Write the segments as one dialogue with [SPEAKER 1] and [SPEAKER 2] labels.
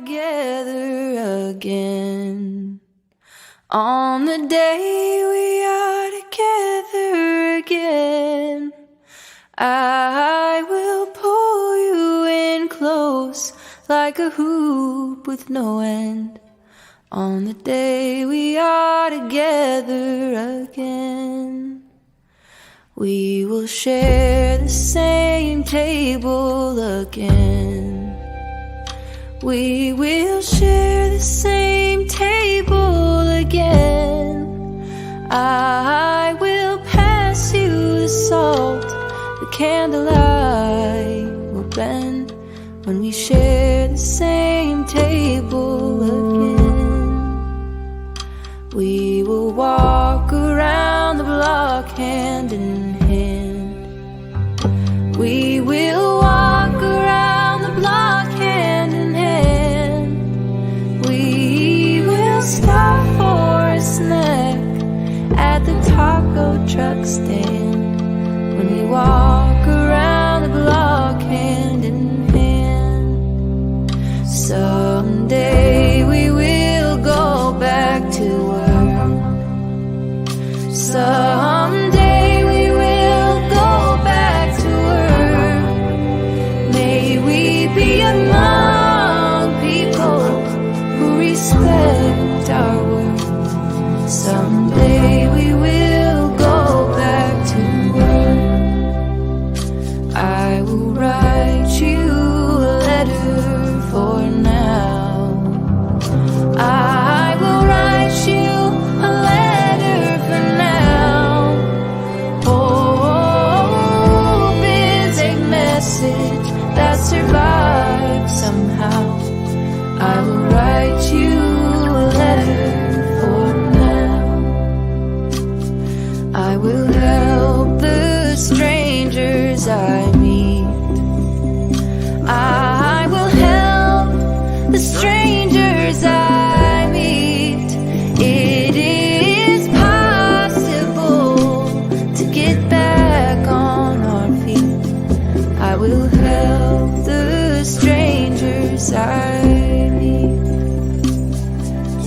[SPEAKER 1] together again. On the day we are together again, I will pull you in close like a hoop with no end. On the day we are together again, we will share the same table again. We will share the same table again. I will pass you the salt, the candlelight will bend when we share the same table again. We will walk around the block hand in hand. We will walk around the block hand in hand. We will stop for a snack at the taco truck stand when we walk around the block hand in hand. Someday we will go back to work. Someday we will go back to work. May we be among people who respect our work. Someday we will go back to work. I will write you a letter for now. I will write you a letter for now. Hope is a message that survives somehow. I will write you a letter for now. I will help the strangers I meet. I will help the strangers I meet. It is possible to get back on our feet. I will help the strangers I meet.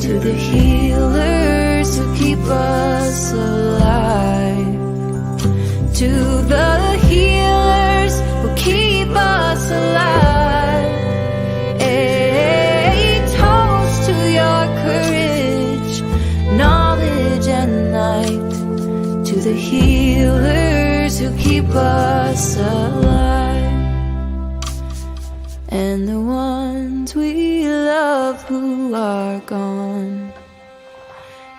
[SPEAKER 1] To the healers who keep us alive. To the healers who keep us alive. A toast to your courage, knowledge and light. To the healers who keep us alive. And the ones we love who are gone.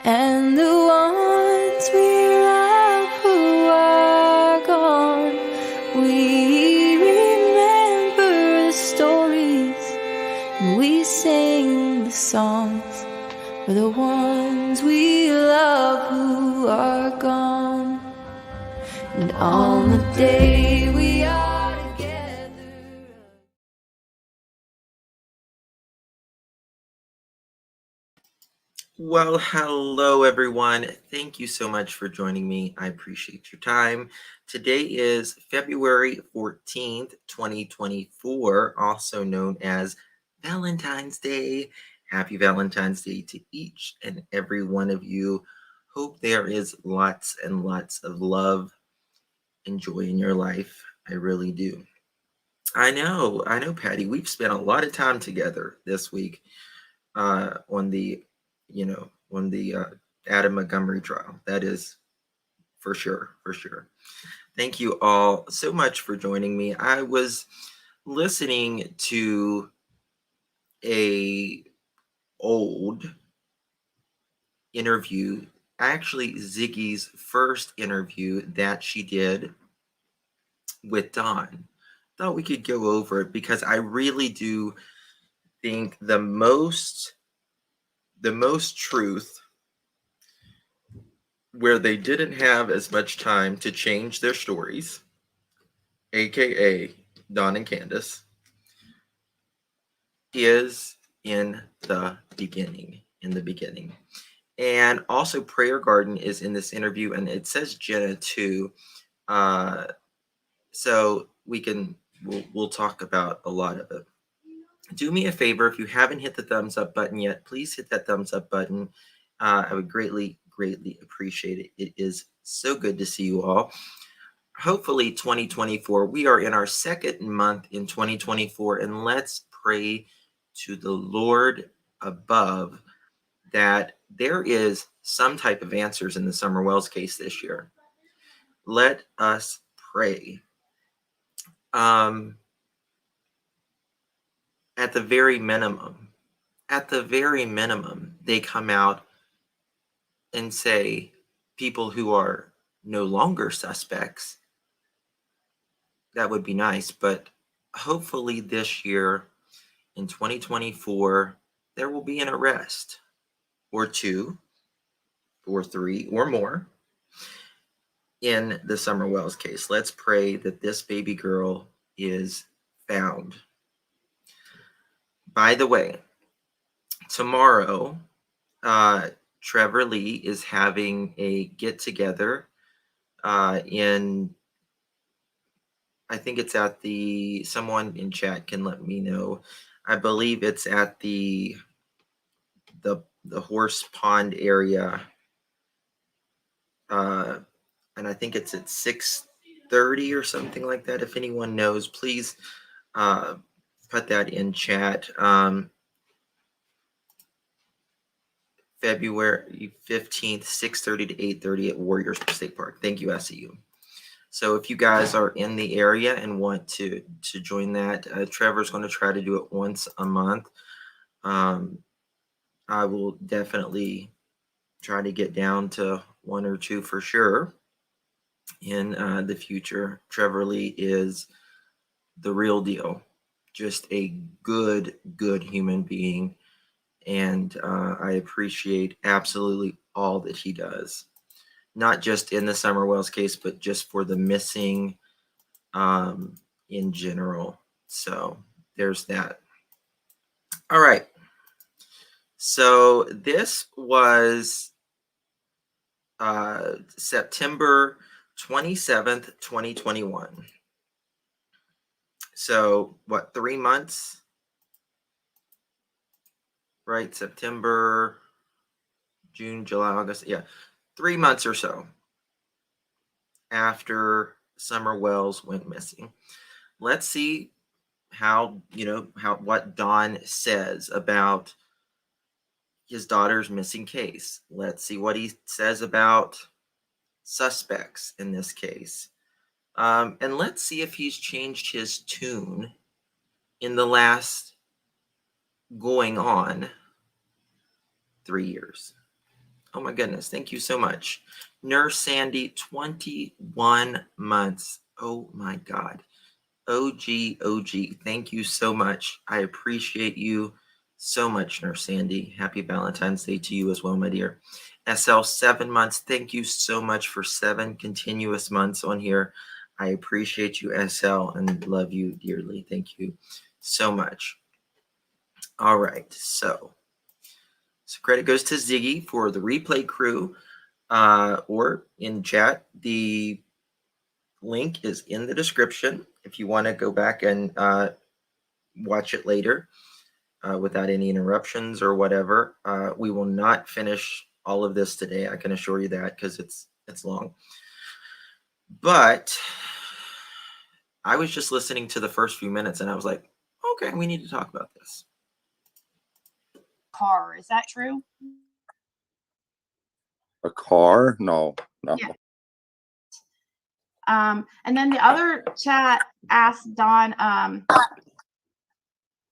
[SPEAKER 1] And the ones we love who are gone. We remember the stories and we sing the songs for the ones we love who are gone. And on the day we are together.
[SPEAKER 2] Well, hello everyone. Thank you so much for joining me. I appreciate your time. Today is February 14th, 2024, also known as Valentine's Day. Happy Valentine's Day to each and every one of you. Hope there is lots and lots of love and joy in your life. I really do. I know, Patty. We've spent a lot of time together this week on the Adam Montgomery trial. That is for sure. Thank you all so much for joining me. I was listening to a old interview, actually Ziggy's first interview that she did with Dawn. Thought we could go over it because I really do think the most truth where they didn't have as much time to change their stories, aka Dawn and Candace, is in the beginning. And also Prayer Garden is in this interview, and it says Jenna too. So we'll talk about a lot of it. do me a favor. If you haven't hit the thumbs up button yet, please hit that thumbs up button. I would greatly, greatly appreciate it. It is so good to see you all. Hopefully 2024, we are in our second month in 2024, and let's pray to the Lord above that there is some type of answers in the Summer Wells case this year. Let us pray. At the very minimum, they come out and say people who are no longer suspects. That would be nice, but hopefully this year in 2024, there will be an arrest or two or three or more in the Summer Wells case. Let's pray that this baby girl is found. By the way, tomorrow, Trevor Lee is having a get-together in, I think it's at the, someone in chat can let me know. I believe it's at the horse pond area. And I think it's at 6:30 or something like that. If anyone knows, please put that in chat. February 15th, 6:30 to 8:30 at Warriors State Park. Thank you, SEU. So if you guys are in the area and want to join that, Trevor's going to try to do it once a month. I will definitely try to get down to one or two for sure in the future. Trevor Lee is the real deal, just a good human being. And I appreciate absolutely all that he does, not just in the Summer Wells case, but just for the missing in general. So there's that. All right. So this was September 27th, 2021. So what, 3 months? Right? September, June, July, August. Yeah. 3 months or so after Summer Wells went missing. Let's see what Don says about his daughter's missing case. Let's see what he says about suspects in this case. And let's see if he's changed his tune in the last going on 3 years. Oh my goodness. Thank you so much. Nurse Sandy, 21 months. Oh my God. OG. Thank you so much. I appreciate you so much, Nurse Sandy. Happy Valentine's Day to you as well, my dear. SL, 7 months. Thank you so much for 7 continuous months on here. I appreciate you, SL, and love you dearly. Thank you so much. All right, so credit goes to Ziggy for the replay crew, or in chat. The link is in the description if you want to go back and watch it later without any interruptions or whatever. We will not finish all of this today, I can assure you that, because it's long. But I was just listening to the first few minutes and I was like, okay, we need to talk about this.
[SPEAKER 3] Car, is that true?
[SPEAKER 4] A car? No.
[SPEAKER 3] Yeah. And then the other chat asked Don,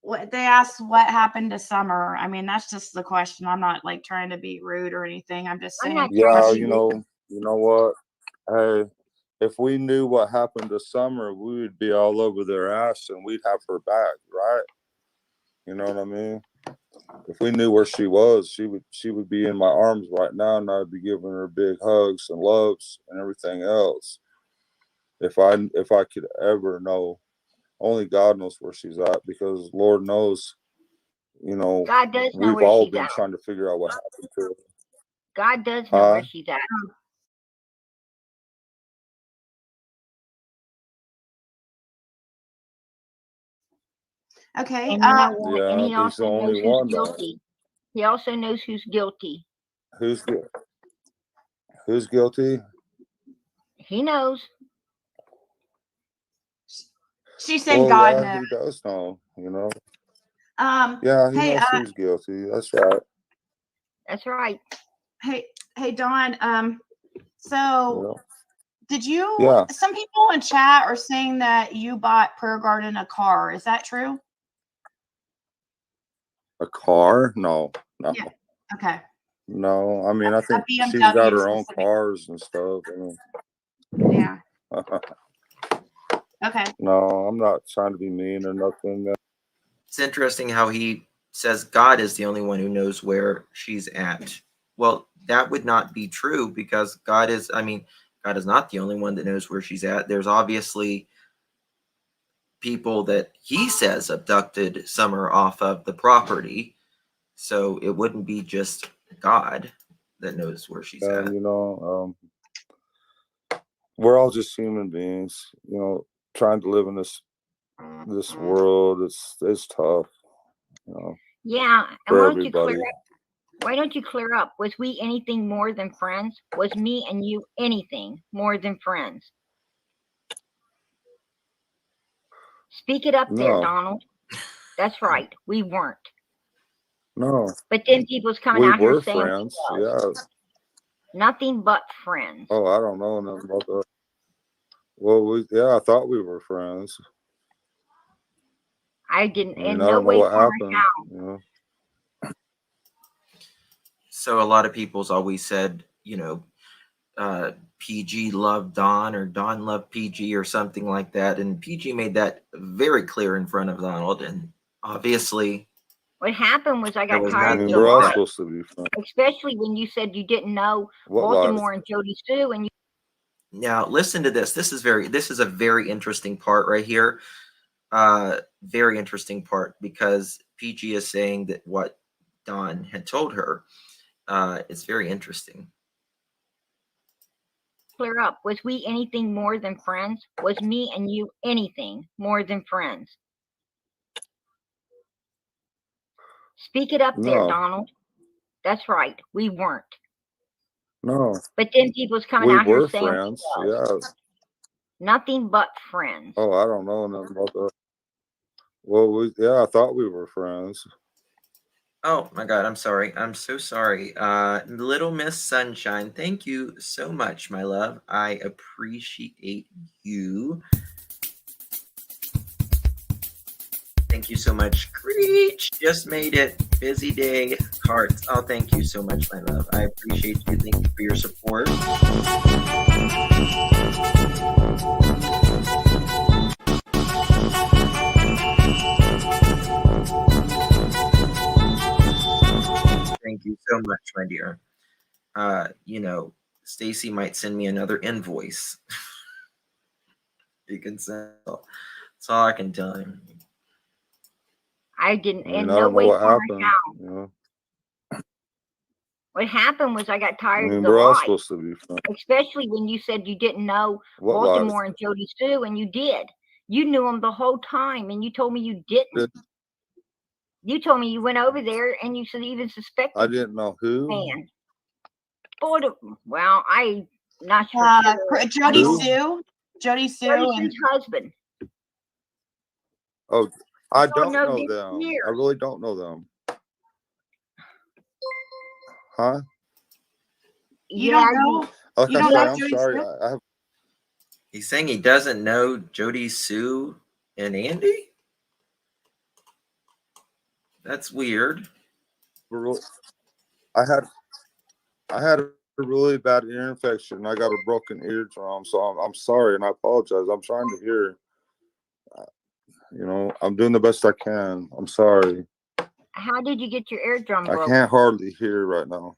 [SPEAKER 3] what they asked what happened to Summer. I mean, that's just the question. I'm not like trying to be rude or anything. I'm just saying.
[SPEAKER 4] Yeah, you know what? Hey, if we knew what happened to Summer, we would be all over their ass and we'd have her back, right? You know what I mean? If we knew where she was, she would be in my arms right now, and I'd be giving her big hugs and loves and everything else. If I could ever know, only God knows where she's at, because Lord knows,
[SPEAKER 5] God does know
[SPEAKER 4] we've
[SPEAKER 5] where
[SPEAKER 4] all
[SPEAKER 5] she's
[SPEAKER 4] been
[SPEAKER 5] at.
[SPEAKER 4] trying to figure out what happened to her.
[SPEAKER 5] God does know where she's at.
[SPEAKER 3] Okay.
[SPEAKER 5] And you know what? And
[SPEAKER 4] Yeah,
[SPEAKER 5] he
[SPEAKER 4] he's the
[SPEAKER 5] also
[SPEAKER 4] only
[SPEAKER 5] knows
[SPEAKER 4] one
[SPEAKER 5] who's
[SPEAKER 4] though.
[SPEAKER 5] guilty. He also knows who's guilty.
[SPEAKER 4] Who's guilty?
[SPEAKER 5] He knows.
[SPEAKER 3] She's saying
[SPEAKER 4] Well,
[SPEAKER 3] God
[SPEAKER 4] yeah,
[SPEAKER 3] knows.
[SPEAKER 4] he does know. Yeah, he
[SPEAKER 3] Hey,
[SPEAKER 4] knows who's guilty. That's right.
[SPEAKER 5] That's right.
[SPEAKER 3] hey, Dawn. So did you?
[SPEAKER 4] Yeah.
[SPEAKER 3] Some people in chat are saying that you bought Prayer Garden a car. Is that true?
[SPEAKER 4] A car? No.
[SPEAKER 3] Yeah. Okay.
[SPEAKER 4] No, I mean, I think she's
[SPEAKER 3] BMW
[SPEAKER 4] got her own
[SPEAKER 3] specific.
[SPEAKER 4] cars and stuff.
[SPEAKER 3] Yeah. Okay.
[SPEAKER 4] No, I'm not trying to be mean or nothing.
[SPEAKER 2] It's interesting how he says God is the only one who knows where she's at. Well, that would not be true because God is not the only one that knows where she's at. There's obviously people that he says abducted Summer off of the property. So it wouldn't be just God that knows where she's at.
[SPEAKER 4] We're all just human beings, trying to live in this world. It's tough,
[SPEAKER 5] Yeah. And
[SPEAKER 4] for everybody.
[SPEAKER 5] why don't you clear up? Was we anything more than friends? Was me and you anything more than friends? Speak it up there,
[SPEAKER 4] No.
[SPEAKER 5] Donald. That's right. We weren't.
[SPEAKER 4] No.
[SPEAKER 5] But then people's coming
[SPEAKER 4] We
[SPEAKER 5] out here
[SPEAKER 4] were
[SPEAKER 5] saying
[SPEAKER 4] friends.
[SPEAKER 5] we was.
[SPEAKER 4] Yeah.
[SPEAKER 5] Nothing but friends.
[SPEAKER 4] Oh, I don't know nothing about that. Well, I thought we were friends.
[SPEAKER 5] I didn't.
[SPEAKER 4] I
[SPEAKER 5] In
[SPEAKER 4] don't
[SPEAKER 5] no
[SPEAKER 4] know
[SPEAKER 5] way,
[SPEAKER 4] what
[SPEAKER 5] form,
[SPEAKER 4] happened.
[SPEAKER 5] or
[SPEAKER 2] So a lot of people's always said, PG loved Don or Don loved PG or something like that. And PG made that very clear in front of Donald. And obviously,
[SPEAKER 5] what happened was I got
[SPEAKER 2] was
[SPEAKER 5] tired of
[SPEAKER 2] nothing
[SPEAKER 5] the
[SPEAKER 4] we're all
[SPEAKER 5] lie,
[SPEAKER 4] supposed to be friends.
[SPEAKER 5] especially when you said you didn't know
[SPEAKER 4] What
[SPEAKER 5] Baltimore and Jody Sue, and you.
[SPEAKER 2] Now listen to this. This is a very interesting part right here. Very interesting part because PG is saying that what Don had told her. It's very interesting.
[SPEAKER 5] Clear up. Was we anything more than friends? Was me and you anything more than friends? Speak it up there,
[SPEAKER 4] No.
[SPEAKER 5] Donald. That's right. We weren't.
[SPEAKER 4] No.
[SPEAKER 5] But then people's coming
[SPEAKER 4] We
[SPEAKER 5] out here
[SPEAKER 4] were
[SPEAKER 5] saying
[SPEAKER 4] friends.
[SPEAKER 5] we was.
[SPEAKER 4] Yeah.
[SPEAKER 5] Nothing but friends.
[SPEAKER 4] Oh, I don't know nothing about that. Well, I thought we were friends.
[SPEAKER 2] Oh my God, I'm sorry. I'm so sorry. Little Miss Sunshine, thank you so much, my love. I appreciate you. Thank you so much. Screech just made it. Busy day. Hearts. Oh, thank you so much, my love. I appreciate you. Thank you for your support. Thank you so much, my dear. Stacy might send me another invoice. You can send. That's all I can tell him.
[SPEAKER 5] I didn't.
[SPEAKER 4] I
[SPEAKER 5] In
[SPEAKER 4] don't
[SPEAKER 5] no
[SPEAKER 4] know
[SPEAKER 5] way,
[SPEAKER 4] what
[SPEAKER 5] form,
[SPEAKER 4] happened.
[SPEAKER 5] or how. What happened was I got tired of the
[SPEAKER 4] we're all
[SPEAKER 5] lie,
[SPEAKER 4] supposed to be friends.
[SPEAKER 5] especially when you said you didn't know
[SPEAKER 4] What
[SPEAKER 5] Baltimore
[SPEAKER 4] lies?
[SPEAKER 5] and Jody Sue, and you did. You knew them the whole time, and you told me you didn't. You told me you went over there, and you even suspected.
[SPEAKER 4] I didn't know who.
[SPEAKER 5] Man. Well, I'm not sure.
[SPEAKER 3] Jody Sue. Jody Sue and
[SPEAKER 5] Sue's husband.
[SPEAKER 4] Oh, I don't know
[SPEAKER 5] this
[SPEAKER 4] them.
[SPEAKER 5] year.
[SPEAKER 4] I really don't know them. Huh?
[SPEAKER 3] You don't know?
[SPEAKER 4] Okay,
[SPEAKER 3] You don't
[SPEAKER 4] sorry.
[SPEAKER 3] know
[SPEAKER 4] I'm
[SPEAKER 3] Jody
[SPEAKER 4] sorry.
[SPEAKER 3] Sue?
[SPEAKER 2] He's saying he doesn't know Jody Sue and Andy? That's weird.
[SPEAKER 4] I had a really bad ear infection. I got a broken eardrum, so I'm sorry and I apologize. I'm trying to hear. I'm doing the best I can. I'm sorry.
[SPEAKER 5] How did you get your eardrum broken?
[SPEAKER 4] I can't hardly hear right now.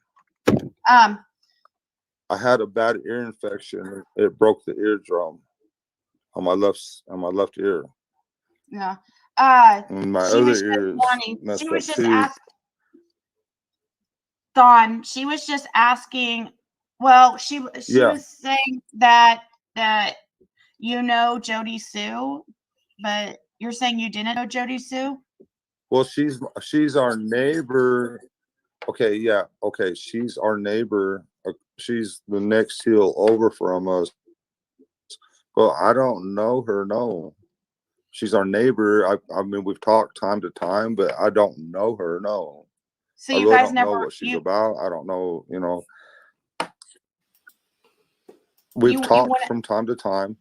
[SPEAKER 4] I had a bad ear infection. It broke the eardrum on my left ear.
[SPEAKER 3] Yeah.
[SPEAKER 4] And my other ear is messed
[SPEAKER 3] she
[SPEAKER 4] up
[SPEAKER 3] was just
[SPEAKER 4] too.
[SPEAKER 3] asking. Dawn, she was just asking. Well, she was saying that you know Jody Sue, but you're saying you didn't know Jody Sue?
[SPEAKER 4] Well, she's our neighbor. Okay, yeah, okay. She's our neighbor. She's the next hill over from us. But I don't know her. No, she's our neighbor. I mean, we've talked time to time, but I don't know her. No,
[SPEAKER 3] So
[SPEAKER 4] I
[SPEAKER 3] you
[SPEAKER 4] really
[SPEAKER 3] guys
[SPEAKER 4] don't know
[SPEAKER 3] never
[SPEAKER 4] what she's
[SPEAKER 3] you
[SPEAKER 4] about. I don't know. You know, we've
[SPEAKER 3] you
[SPEAKER 4] talked
[SPEAKER 3] wouldn't
[SPEAKER 4] from time to time,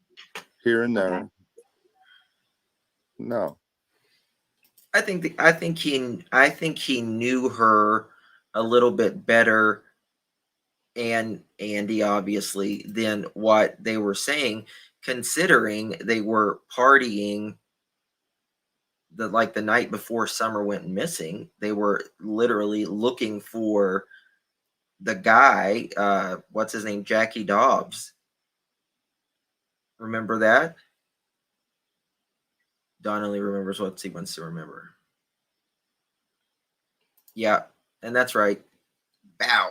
[SPEAKER 4] here and
[SPEAKER 3] okay.
[SPEAKER 4] there. No,
[SPEAKER 2] I think he knew her a little bit better, and Andy obviously, than what they were saying, considering they were partying the night before Summer went missing. They were literally looking for the guy, what's his name, Jackie Dobbs. Remember that? Donnelly remembers what he wants to remember. Yeah, and that's right. Bow.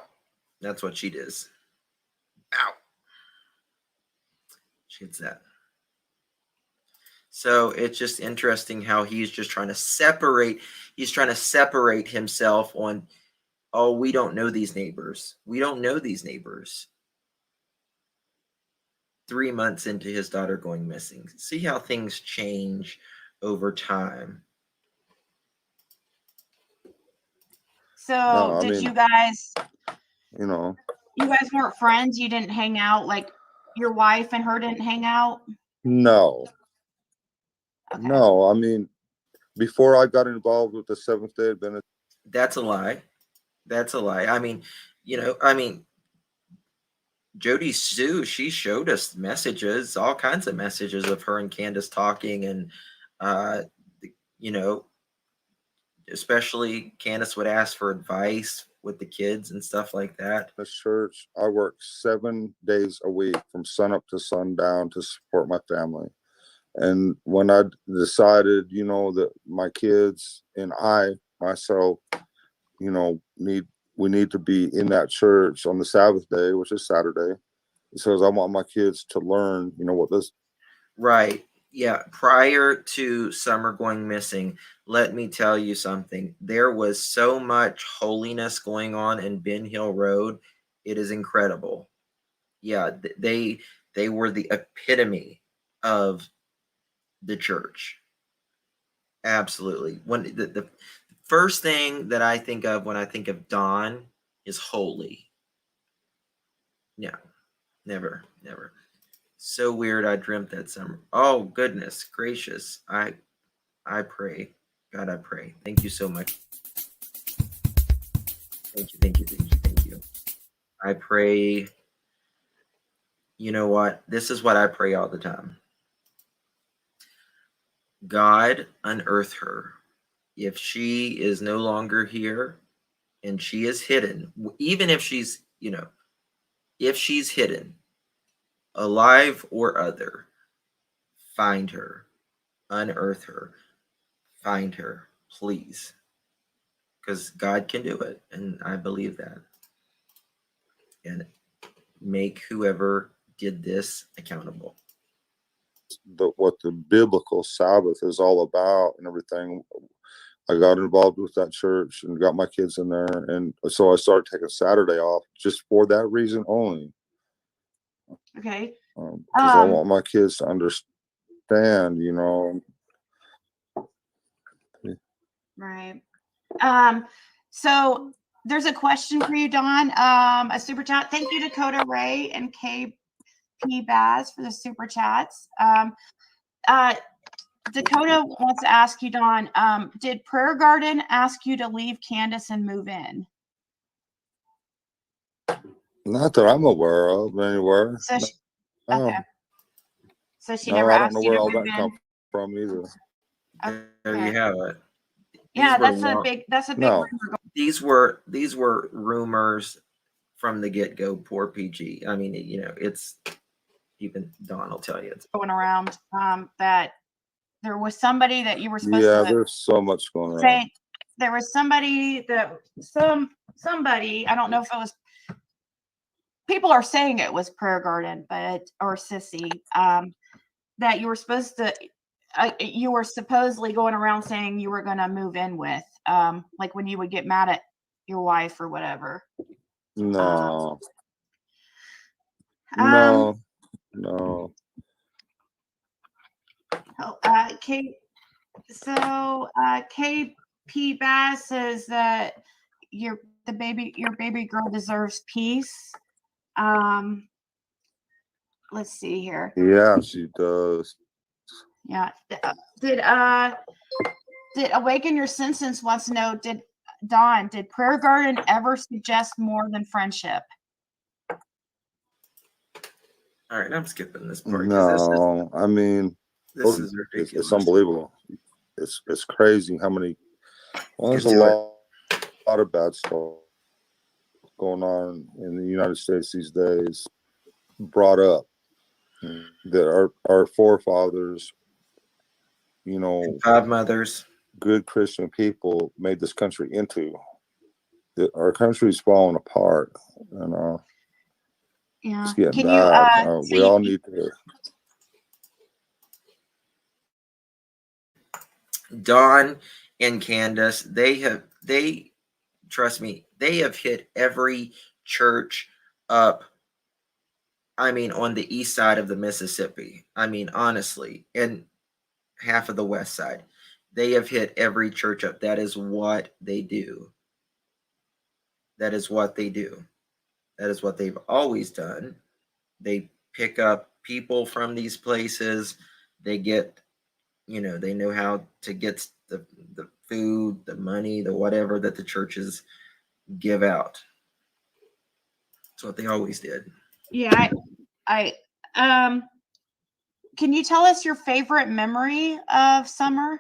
[SPEAKER 2] That's what she does. Bow. She hits that. So it's just interesting how he's just trying to separate. He's trying to separate himself on, oh, we don't know these neighbors. We don't know these neighbors. 3 months into his daughter going missing. See how things change over time.
[SPEAKER 3] So
[SPEAKER 4] no. I
[SPEAKER 3] did
[SPEAKER 4] mean,
[SPEAKER 3] you guys
[SPEAKER 4] you know,
[SPEAKER 3] weren't friends? You didn't hang out, like your wife and her didn't hang out?
[SPEAKER 4] no,
[SPEAKER 3] Okay.
[SPEAKER 4] no. I mean, before I got involved with the Seventh Day Adventist,
[SPEAKER 2] That's a lie. That's a lie. I mean, Jody Sue, she showed us messages, all kinds of messages of her and Candace talking, and uh, you know, especially Candace would ask for advice with the kids and stuff like that.
[SPEAKER 4] the church, I worked 7 days a week from sun up to sundown to support my family. And when I decided, you know, that my kids and myself, you know, we need to be in that church on the Sabbath day, which is Saturday, because I want my kids to learn, you know, what this.
[SPEAKER 2] Right. Yeah. Prior to Summer going missing, let me tell you something. There was so much holiness going on in Ben Hill Road. It is incredible. Yeah, they were the epitome of the church. Absolutely. When the first thing that I think of when I think of Dawn is holy. No, never, never. So weird. I dreamt that summer. Oh goodness gracious. I pray. God, I pray. Thank you so much. Thank you, thank you, thank you, thank you. I pray. You know what? This is what I pray all the time. God, unearth her. If she is no longer here and she is hidden, even if she's, if she's hidden, alive or other, find her, unearth her, find her, please. Because God can do it. And I believe that. And make whoever did this accountable.
[SPEAKER 4] What the biblical Sabbath is all about and everything. I got involved with that church and got my kids in there, and so I started taking Saturday off just for that reason only.
[SPEAKER 3] Okay.
[SPEAKER 4] Because I want my kids to understand, you know.
[SPEAKER 3] Right. So there's a question for you, Don. A super chat. Thank you, Dakota Ray and KP Baz, for the super chats. Dakota wants to ask you, Don, did Prayer Garden ask you to leave Candace and move in?
[SPEAKER 4] Not that I'm aware of anywhere.
[SPEAKER 3] So she,
[SPEAKER 4] No.
[SPEAKER 3] okay. So she
[SPEAKER 4] No,
[SPEAKER 3] never
[SPEAKER 4] I don't
[SPEAKER 3] asked
[SPEAKER 4] know
[SPEAKER 3] you
[SPEAKER 4] where
[SPEAKER 3] to
[SPEAKER 4] all
[SPEAKER 3] move
[SPEAKER 4] that
[SPEAKER 3] in?
[SPEAKER 4] come from either.
[SPEAKER 2] There you have it.
[SPEAKER 3] Yeah, that's a big
[SPEAKER 4] No.
[SPEAKER 3] rumor.
[SPEAKER 2] These were rumors from the get-go. Poor PG. I mean, it's, even Don will tell you, it's
[SPEAKER 3] going around that there was somebody that you were supposed
[SPEAKER 4] Yeah,
[SPEAKER 3] to
[SPEAKER 4] there's so much going
[SPEAKER 3] say.
[SPEAKER 4] on.
[SPEAKER 3] There was somebody that somebody, I don't know if it was, people are saying it was Prayer Garden, or Sissy, that you were supposed to you were supposedly going around saying you were going to move in with, like when you would get mad at your wife or whatever.
[SPEAKER 4] No,
[SPEAKER 3] Um,
[SPEAKER 4] no.
[SPEAKER 3] Kate, so KP Bass says that your baby girl deserves peace. Let's see here.
[SPEAKER 4] Yeah, she does.
[SPEAKER 3] Yeah. Did Awaken Your Senses wants to know, did Prayer Garden ever suggest more than friendship?
[SPEAKER 2] All right, I'm skipping this part.
[SPEAKER 4] No, I mean,
[SPEAKER 2] This is ridiculous.
[SPEAKER 4] it's unbelievable. It's crazy how many. Well, there's a
[SPEAKER 2] Get to it.
[SPEAKER 4] lot of bad stuff going on in the United States these days. Brought up that our forefathers, you know,
[SPEAKER 2] Godmothers.
[SPEAKER 4] good Christian people made this country into. That our country's falling apart, and
[SPEAKER 3] Yeah.
[SPEAKER 4] it's getting
[SPEAKER 3] Can you
[SPEAKER 4] bad. We all need to.
[SPEAKER 2] Dawn and Candace, they trust me, they have hit every church up, I mean, on the east side of the Mississippi. I mean, honestly, and half of the west side. They have hit every church up. That is what they do. That is what they do. That is what they've always done. They pick up people from these places. They get, they know how to get the food, the money, the whatever that the churches give out. That's what they always did.
[SPEAKER 3] Yeah, can you tell us your favorite memory of summer?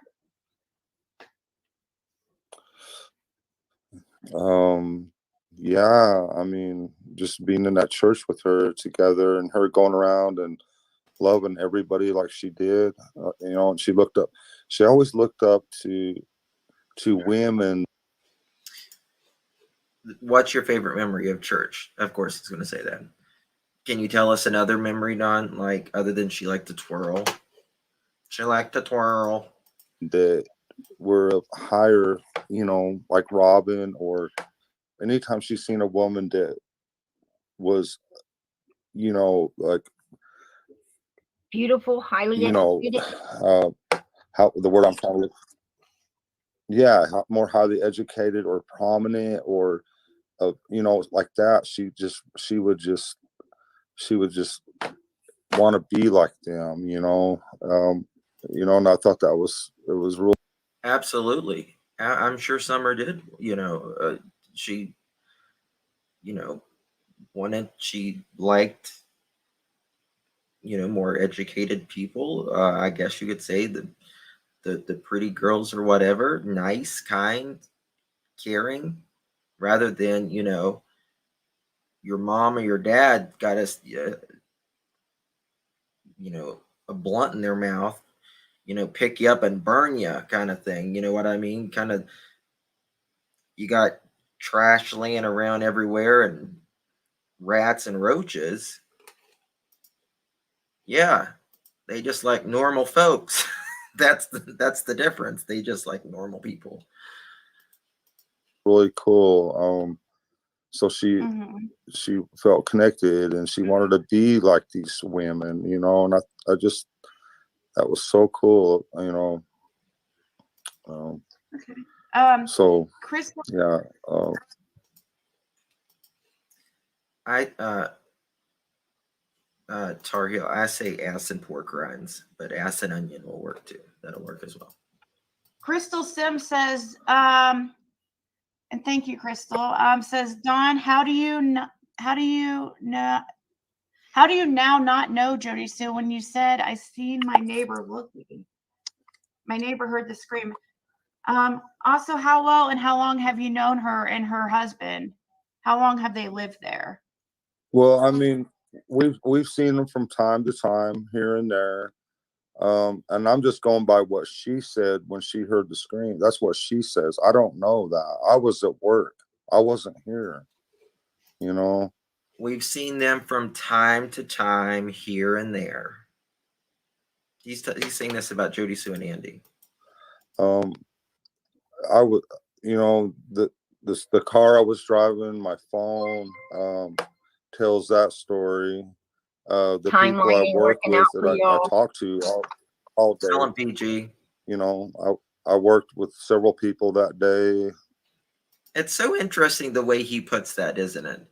[SPEAKER 4] Yeah, I mean, just being in that church with her together and her going around and loving everybody like she did, and she always looked up to women.
[SPEAKER 2] What's your favorite memory of church? Of course, it's going to say that. Can you tell us another memory, Don? Like, other than she liked to twirl? She liked to twirl.
[SPEAKER 4] That were of higher, like Robin, or anytime she's seen a woman that was, like,
[SPEAKER 5] Beautiful, highly educated.
[SPEAKER 4] how the word I'm trying to look. Yeah, more highly educated or prominent or, like that. She would just want to be like them, and I thought it was real.
[SPEAKER 2] Absolutely. I'm sure Summer did. She, she liked, more educated people. I guess you could say the pretty girls or whatever, nice, kind, caring, rather than, your mom or your dad got us, a blunt in their mouth, pick you up and burn you kind of thing. You know what I mean? Kind of, you got trash laying around everywhere and rats and roaches. Yeah, they just like normal folks. that's the difference. They just like normal people.
[SPEAKER 4] Really cool. So she felt connected and she wanted to be like these women, and I just, that was so cool,
[SPEAKER 3] Okay.
[SPEAKER 4] So
[SPEAKER 3] Crystal.
[SPEAKER 4] yeah.
[SPEAKER 2] Tar Heel, I say ass and pork rinds, but ass and onion will work too. That'll work as well.
[SPEAKER 3] Crystal Sim says, and thank you, Crystal. Says Dawn, how do you now not know Jody Sue when you said I seen my neighbor looking? My neighbor heard the scream. Also, how well and how long have you known her and her husband? How long have they lived there?
[SPEAKER 4] Well, I mean, we've seen them from time to time here and there. And I'm just going by what she said when she heard the scream. That's what she says. I don't know that. I was at work. I wasn't here.
[SPEAKER 2] We've seen them from time to time here and there. He's saying this about Jody Sue and Andy.
[SPEAKER 4] I would, you know, the car I was driving, my phone tells that story. The
[SPEAKER 5] Timeline
[SPEAKER 4] people I
[SPEAKER 5] ain't
[SPEAKER 4] work
[SPEAKER 5] working
[SPEAKER 4] with
[SPEAKER 5] out
[SPEAKER 4] that
[SPEAKER 5] for
[SPEAKER 4] I
[SPEAKER 5] y'all.
[SPEAKER 4] talk to all
[SPEAKER 2] Tell him,
[SPEAKER 4] day,
[SPEAKER 2] PG.
[SPEAKER 4] you know, I worked with several people that day.
[SPEAKER 2] It's so interesting the way he puts that, isn't it?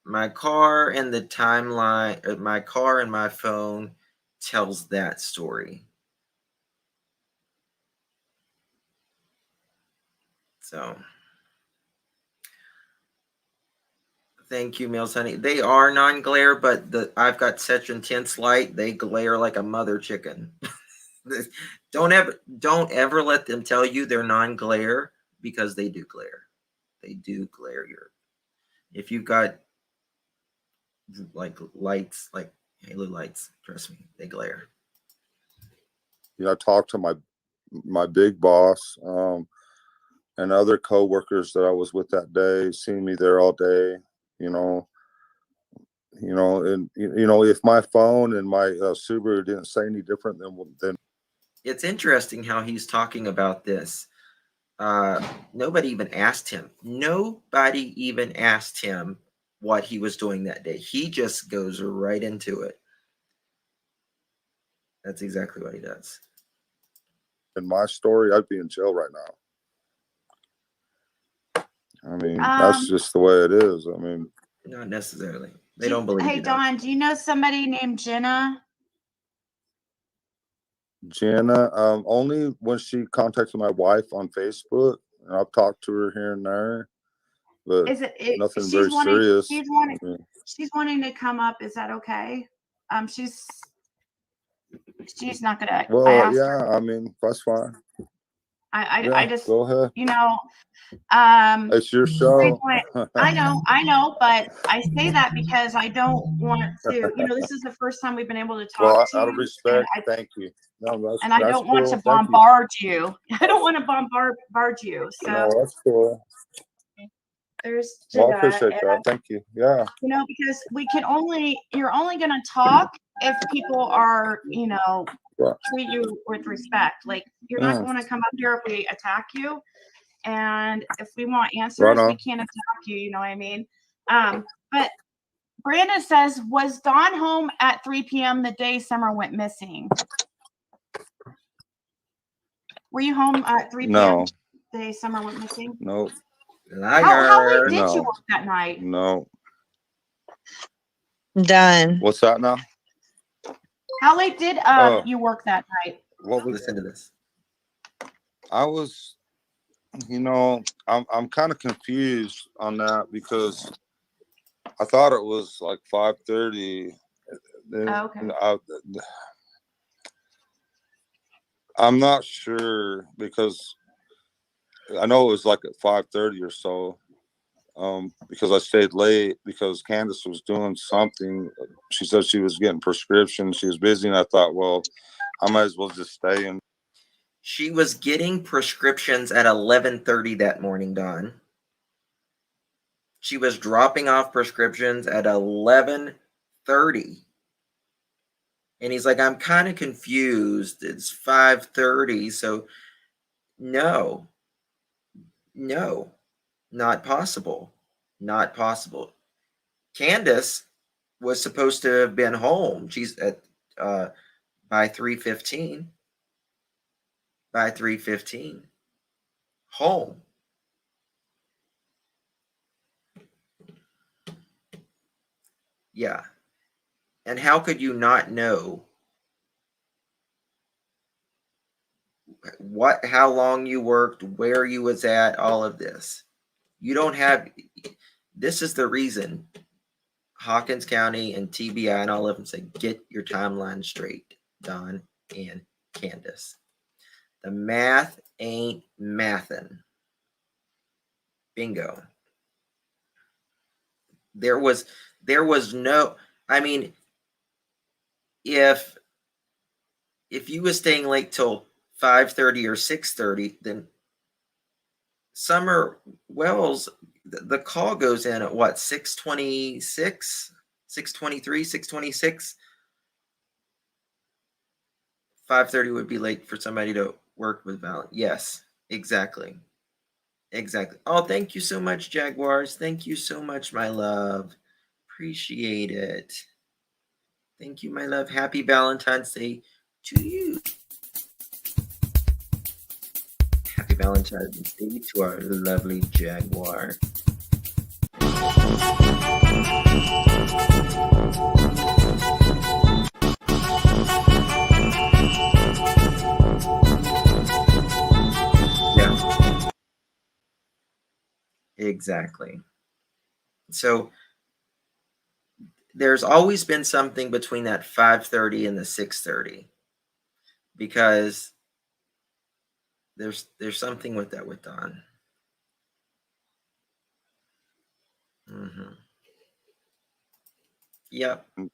[SPEAKER 2] My car and the timeline, my car and my phone tells that story. So, thank you, Mills Honey. They are non-glare, but I've got such intense light, they glare like a mother chicken. Don't ever let them tell you they're non-glare, because they do glare. They do glare. If you've got like lights, like halo lights, trust me, they glare.
[SPEAKER 4] You know, I talked to my big boss and other coworkers that I was with that day, seeing me there all day. You know, and you know, if my phone and my Subaru didn't say any different than
[SPEAKER 2] It's interesting how he's talking about this. Nobody even asked him. Nobody even asked him what he was doing that day. He just goes right into it. That's exactly what he does.
[SPEAKER 4] in my story, I'd be in jail right now. I mean, that's just the way it is. I mean,
[SPEAKER 2] not necessarily. They don't believe
[SPEAKER 3] Hey,
[SPEAKER 2] you.
[SPEAKER 3] Don, do you know somebody named Jenna?
[SPEAKER 4] Jenna, only when she contacted my wife on Facebook, and I've talked to her here and there, but nothing very serious.
[SPEAKER 3] She's wanting to come up. Is that okay? She's not gonna.
[SPEAKER 4] Well, yeah, I mean, that's fine.
[SPEAKER 3] I just,
[SPEAKER 4] go ahead.
[SPEAKER 3] you know,
[SPEAKER 4] It's your show.
[SPEAKER 3] I know, but I say that because I don't want to, you know, this is the first time we've been able to talk
[SPEAKER 4] Well,
[SPEAKER 3] to
[SPEAKER 4] out of
[SPEAKER 3] you.
[SPEAKER 4] respect, thank you. No,
[SPEAKER 3] I don't want to bombard you. I don't want to bombard you. So
[SPEAKER 4] no, that's cool.
[SPEAKER 3] there's
[SPEAKER 4] Well, I appreciate that. Thank you. Yeah.
[SPEAKER 3] You know, because you're only going to talk if people are, you know, treat you with respect. Like, you're not going to come up here if we attack you. And if we want answers, we can't attack you. You know what I mean? But Brandon says, was Dawn home at 3 p.m. the day Summer went missing? Were you home at 3 p.m.
[SPEAKER 4] No.
[SPEAKER 3] the day Summer went missing?
[SPEAKER 4] No.
[SPEAKER 3] How late did you work that night?
[SPEAKER 4] No.
[SPEAKER 6] Done.
[SPEAKER 4] What's that now?
[SPEAKER 3] How late did you work that night?
[SPEAKER 2] Listen to this.
[SPEAKER 4] I was, you know, I'm kind of confused on that because I thought it was like 5:30.
[SPEAKER 3] Okay.
[SPEAKER 4] I'm not sure because I know it was like at 5:30 or so. Because I stayed late because Candace was doing something. She said she was getting prescriptions. She was busy, and I thought, well, I might as well just stay. And
[SPEAKER 2] she was getting prescriptions at 11:30 that morning, Dawn. She was dropping off prescriptions at 11:30. And he's like, I'm kind of confused. It's 5:30, so no, not possible. Not possible. Candace was supposed to have been home. She's at by 3:15. By 3:15. Home. Yeah. And how could you not know how long you worked, where you was at, all of this? You don't have, this is the reason Hawkins County and TBI and all of them say, get your timeline straight, Don and Candace. The math ain't mathin'. Bingo. There was no, I mean, if you was staying late till 5:30 or 6:30, then Summer Wells, the call goes in at what, 6:26, 6:23, 6:26? 5:30 would be late for somebody to work with Val. Yes, exactly. Exactly. Oh, thank you so much, Jaguars. Thank you so much, my love. Appreciate it. Thank you, my love. Happy Valentine's Day to you. Happy Valentine's Day to our lovely Jaguar. Yeah. Exactly. So there's always been something between that 5:30 and the 6:30 because there's something with that with Don. Yep.
[SPEAKER 4] You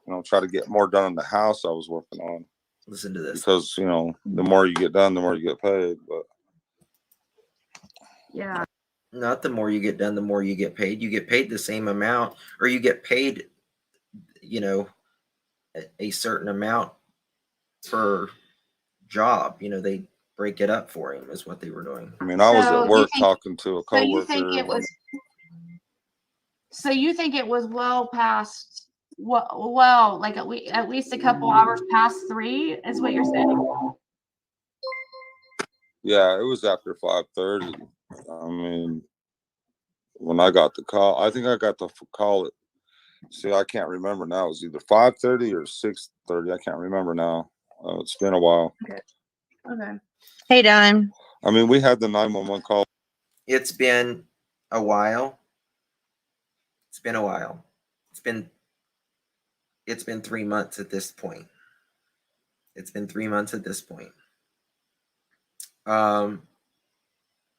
[SPEAKER 4] know, try to get more done in the house I was working on.
[SPEAKER 2] Listen to this.
[SPEAKER 4] Because, you know, the more you get done, the more you get paid. But
[SPEAKER 5] Yeah.
[SPEAKER 2] Not the more you get done, the more you get paid. You get paid the same amount, or you get paid, you know, a certain amount per job. You know, they break it up for him is what they were doing.
[SPEAKER 4] I mean, I was
[SPEAKER 3] So
[SPEAKER 4] at
[SPEAKER 3] you
[SPEAKER 4] work
[SPEAKER 3] think-
[SPEAKER 4] talking to a
[SPEAKER 3] So you think
[SPEAKER 4] coworker.
[SPEAKER 3] it was? So you think it was well past? Well, like at least a couple hours past 3 is what you're saying?
[SPEAKER 4] Yeah, it was after 5:30. I mean, when I got the call, I think I got the call at. See, I can't remember now. It was either 5:30 or 6:30. I can't remember now. It's been a while.
[SPEAKER 3] Okay.
[SPEAKER 6] Hey, Don.
[SPEAKER 4] I mean, we had the 911 call.
[SPEAKER 2] It's been a while. It's been a while. It's been 3 months at this point. It's been 3 months at this point.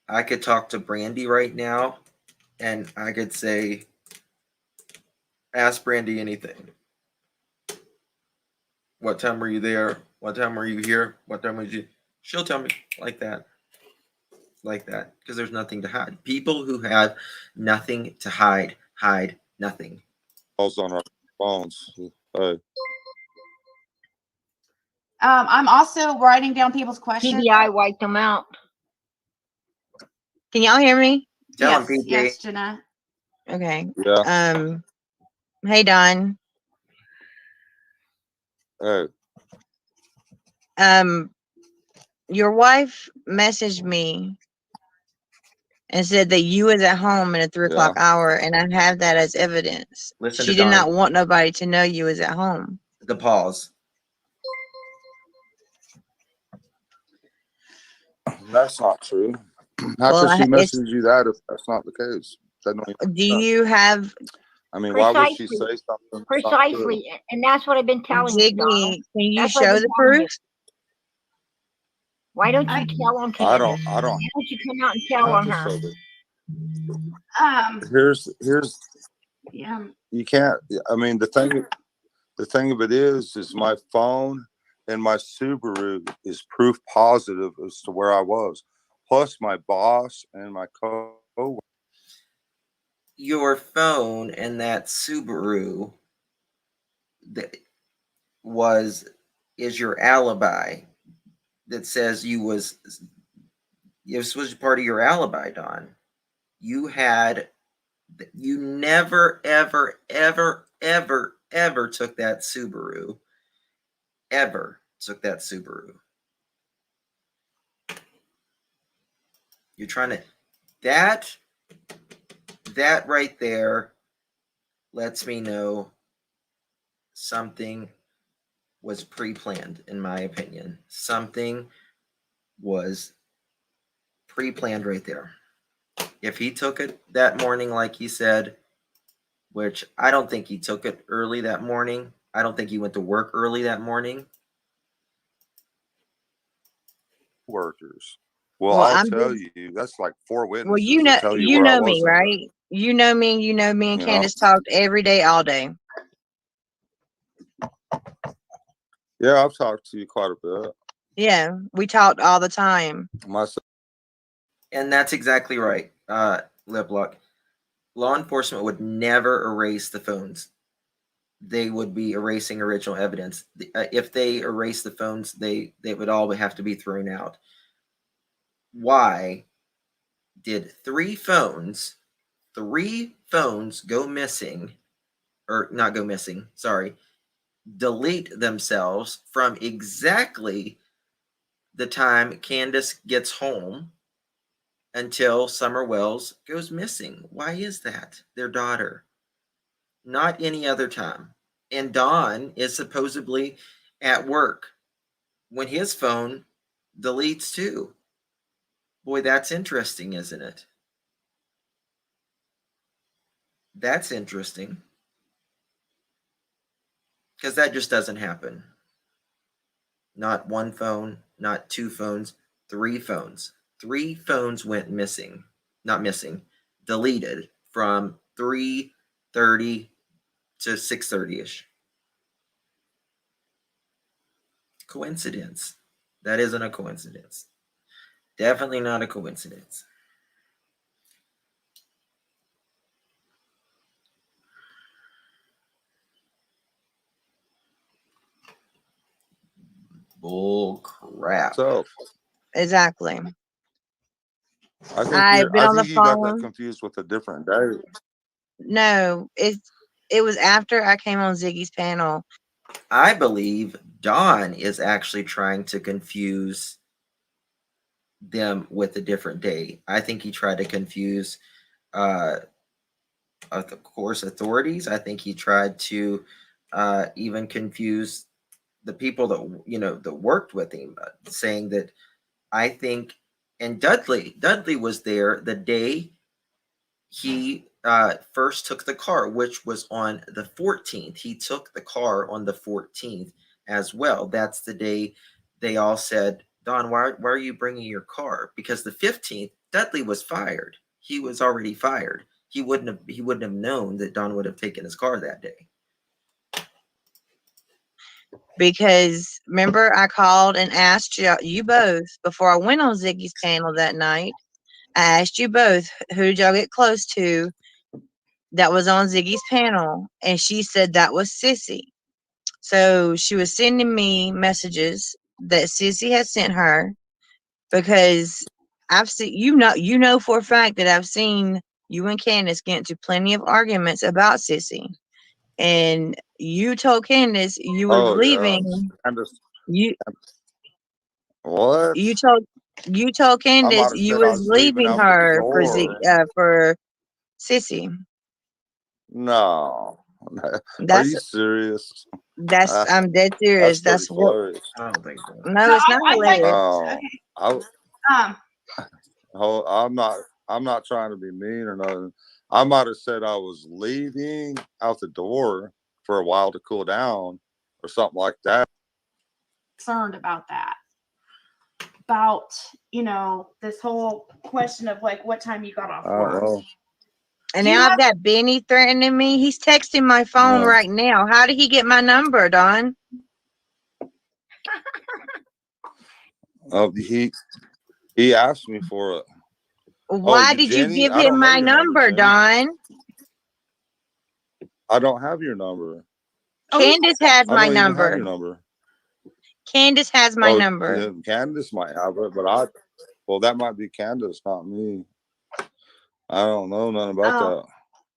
[SPEAKER 2] I could talk to Brandy right now and I could say, ask Brandy anything. What time were you there? What time were you here? What time was you? She'll tell me like that. Like that. Because there's nothing to hide. People who have nothing to hide nothing.
[SPEAKER 4] Calls on our phones. Hey,
[SPEAKER 3] I'm also writing down people's questions.
[SPEAKER 5] TBI wiped them out.
[SPEAKER 6] Can y'all hear me?
[SPEAKER 2] Tell
[SPEAKER 3] Yes,
[SPEAKER 2] him, PJ.
[SPEAKER 3] yes, Jenna.
[SPEAKER 6] Okay.
[SPEAKER 4] yeah.
[SPEAKER 6] Hey, Don.
[SPEAKER 4] Hey,
[SPEAKER 6] Your wife messaged me and said that you was at home in a 3 o'clock hour, and I have that as evidence.
[SPEAKER 2] Listen
[SPEAKER 6] She
[SPEAKER 2] to
[SPEAKER 6] did
[SPEAKER 2] Don.
[SPEAKER 6] not want nobody to know you was at home.
[SPEAKER 2] The pause.
[SPEAKER 4] that's not true. How
[SPEAKER 6] Well,
[SPEAKER 4] could she
[SPEAKER 6] it's-
[SPEAKER 4] message you that if that's not the case? That don't even
[SPEAKER 6] Do
[SPEAKER 4] make sense.
[SPEAKER 6] you have
[SPEAKER 4] I mean, why would she
[SPEAKER 5] Precisely.
[SPEAKER 4] say something? that's not true?
[SPEAKER 5] Precisely. And that's what I've been telling you, Donald.
[SPEAKER 6] Ziggy? Can you
[SPEAKER 5] That's what I've
[SPEAKER 6] show
[SPEAKER 5] been
[SPEAKER 6] the
[SPEAKER 5] telling you.
[SPEAKER 6] proof?
[SPEAKER 5] Why don't you tell on
[SPEAKER 4] I
[SPEAKER 5] Candace?
[SPEAKER 4] don't.
[SPEAKER 5] Why don't you come out and tell
[SPEAKER 4] have
[SPEAKER 5] on
[SPEAKER 4] to
[SPEAKER 5] her?
[SPEAKER 4] show this. Here's
[SPEAKER 3] Yeah.
[SPEAKER 4] you can't. I mean, the thing of it is my phone and my Subaru is proof positive as to where I was. Plus, my boss and my co-worker.
[SPEAKER 2] Your phone and that Subaru that is your alibi that says this was part of your alibi, Don. You never, ever, ever, ever, ever took that Subaru. Ever took that Subaru. You're trying to that right there lets me know something was pre-planned, in my opinion. Something was pre-planned right there. If he took it that morning, like he said, which I don't think he took it early that morning. I don't think he went to work early that morning.
[SPEAKER 4] Workers. Well,
[SPEAKER 6] Well,
[SPEAKER 4] I'll
[SPEAKER 6] I'm
[SPEAKER 4] tell
[SPEAKER 6] just-
[SPEAKER 4] you, that's like 4 witnesses.
[SPEAKER 6] Well, you
[SPEAKER 4] to tell
[SPEAKER 6] you
[SPEAKER 4] where I
[SPEAKER 6] know me,
[SPEAKER 4] was that day.
[SPEAKER 6] right? You know me, and you know me and
[SPEAKER 4] You know?
[SPEAKER 6] Candace talked every day, all day.
[SPEAKER 4] Yeah, I've talked to you quite a bit.
[SPEAKER 6] Yeah, we talked all the time.
[SPEAKER 2] And that's exactly right, Liplock. Law enforcement would never erase the phones. they would be erasing original evidence. If they erase the phones, they would all have to be thrown out. Why did 3 phones go missing, or not go missing, sorry, delete themselves from exactly the time Candace gets home until Summer Wells goes missing? Why is that? Their daughter. Not any other time. And Don is supposedly at work when his phone deletes too. Boy, that's interesting, isn't it? That's interesting. Because that just doesn't happen. Not 1 phone, not 2 phones, 3 phones. 3 phones went missing. Not missing, deleted from 3:30 to 6:30ish. Coincidence. That isn't a coincidence. Definitely not a coincidence. Bull crap.
[SPEAKER 4] So
[SPEAKER 6] Exactly.
[SPEAKER 4] I think
[SPEAKER 6] I've been on the
[SPEAKER 4] you got that
[SPEAKER 6] phone.
[SPEAKER 4] confused with a different day.
[SPEAKER 6] No, it was after I came on Ziggy's panel.
[SPEAKER 2] I believe Don is actually trying to confuse them with a different day. I think he tried to confuse, of course, authorities. I think he tried to even confuse the people that that worked with him, saying that I think, and Dudley was there the day he first took the car, which was on the 14th. He took the car on the 14th as well. That's the day they all said, Don, why are you bringing your car? Because the 15th, Dudley was fired. He was already fired. He wouldn't have known that Don would have taken his car that day.
[SPEAKER 6] Because remember, I called and asked you both before I went on Ziggy's panel that night. I asked you both, who did y'all get close to that was on Ziggy's panel? And she said that was Sissy. So she was sending me messages that Sissy had sent her, because I've seen, you know for a fact that I've seen you and Candace get into plenty of arguments about Sissy. And you told Candace you was leaving.
[SPEAKER 4] Candace,
[SPEAKER 6] You
[SPEAKER 4] what?
[SPEAKER 6] you told
[SPEAKER 4] I might
[SPEAKER 6] Candace
[SPEAKER 4] have
[SPEAKER 6] you
[SPEAKER 4] said I
[SPEAKER 6] was
[SPEAKER 4] was leaving
[SPEAKER 6] leaving
[SPEAKER 4] out the
[SPEAKER 6] her
[SPEAKER 4] door.
[SPEAKER 6] for Sissy.
[SPEAKER 4] No. Are
[SPEAKER 6] That's
[SPEAKER 4] you serious?
[SPEAKER 6] I'm dead serious.
[SPEAKER 4] That's pretty
[SPEAKER 6] That's what.
[SPEAKER 4] close.
[SPEAKER 2] I don't think so.
[SPEAKER 6] No,
[SPEAKER 3] So
[SPEAKER 6] it's not
[SPEAKER 3] I'd like
[SPEAKER 6] hilarious.
[SPEAKER 3] um
[SPEAKER 4] I'm not trying to be mean or nothing. I might have said I was leaving out the door for a while to cool down or something like that.
[SPEAKER 3] concerned about that. About, this whole question of like what time you got off work.
[SPEAKER 4] Well,
[SPEAKER 6] And
[SPEAKER 3] Do you
[SPEAKER 6] now I've
[SPEAKER 3] have-
[SPEAKER 6] got Benny threatening me. He's texting my phone
[SPEAKER 4] Yeah.
[SPEAKER 6] right now. How did he get my number, Don?
[SPEAKER 4] he asked me for it.
[SPEAKER 6] Why
[SPEAKER 4] you
[SPEAKER 6] did
[SPEAKER 4] Jenny?
[SPEAKER 6] you give
[SPEAKER 4] I don't
[SPEAKER 6] him
[SPEAKER 4] know
[SPEAKER 6] my
[SPEAKER 4] your
[SPEAKER 6] number,
[SPEAKER 4] Jenny.
[SPEAKER 6] Don?
[SPEAKER 4] I don't have your number.
[SPEAKER 6] Candace has
[SPEAKER 4] I
[SPEAKER 6] my
[SPEAKER 4] don't even have
[SPEAKER 6] number.
[SPEAKER 4] your number.
[SPEAKER 6] Candace has my number.
[SPEAKER 4] Yeah, Candace might have it, but that might be Candace, not me. I don't know nothing about that.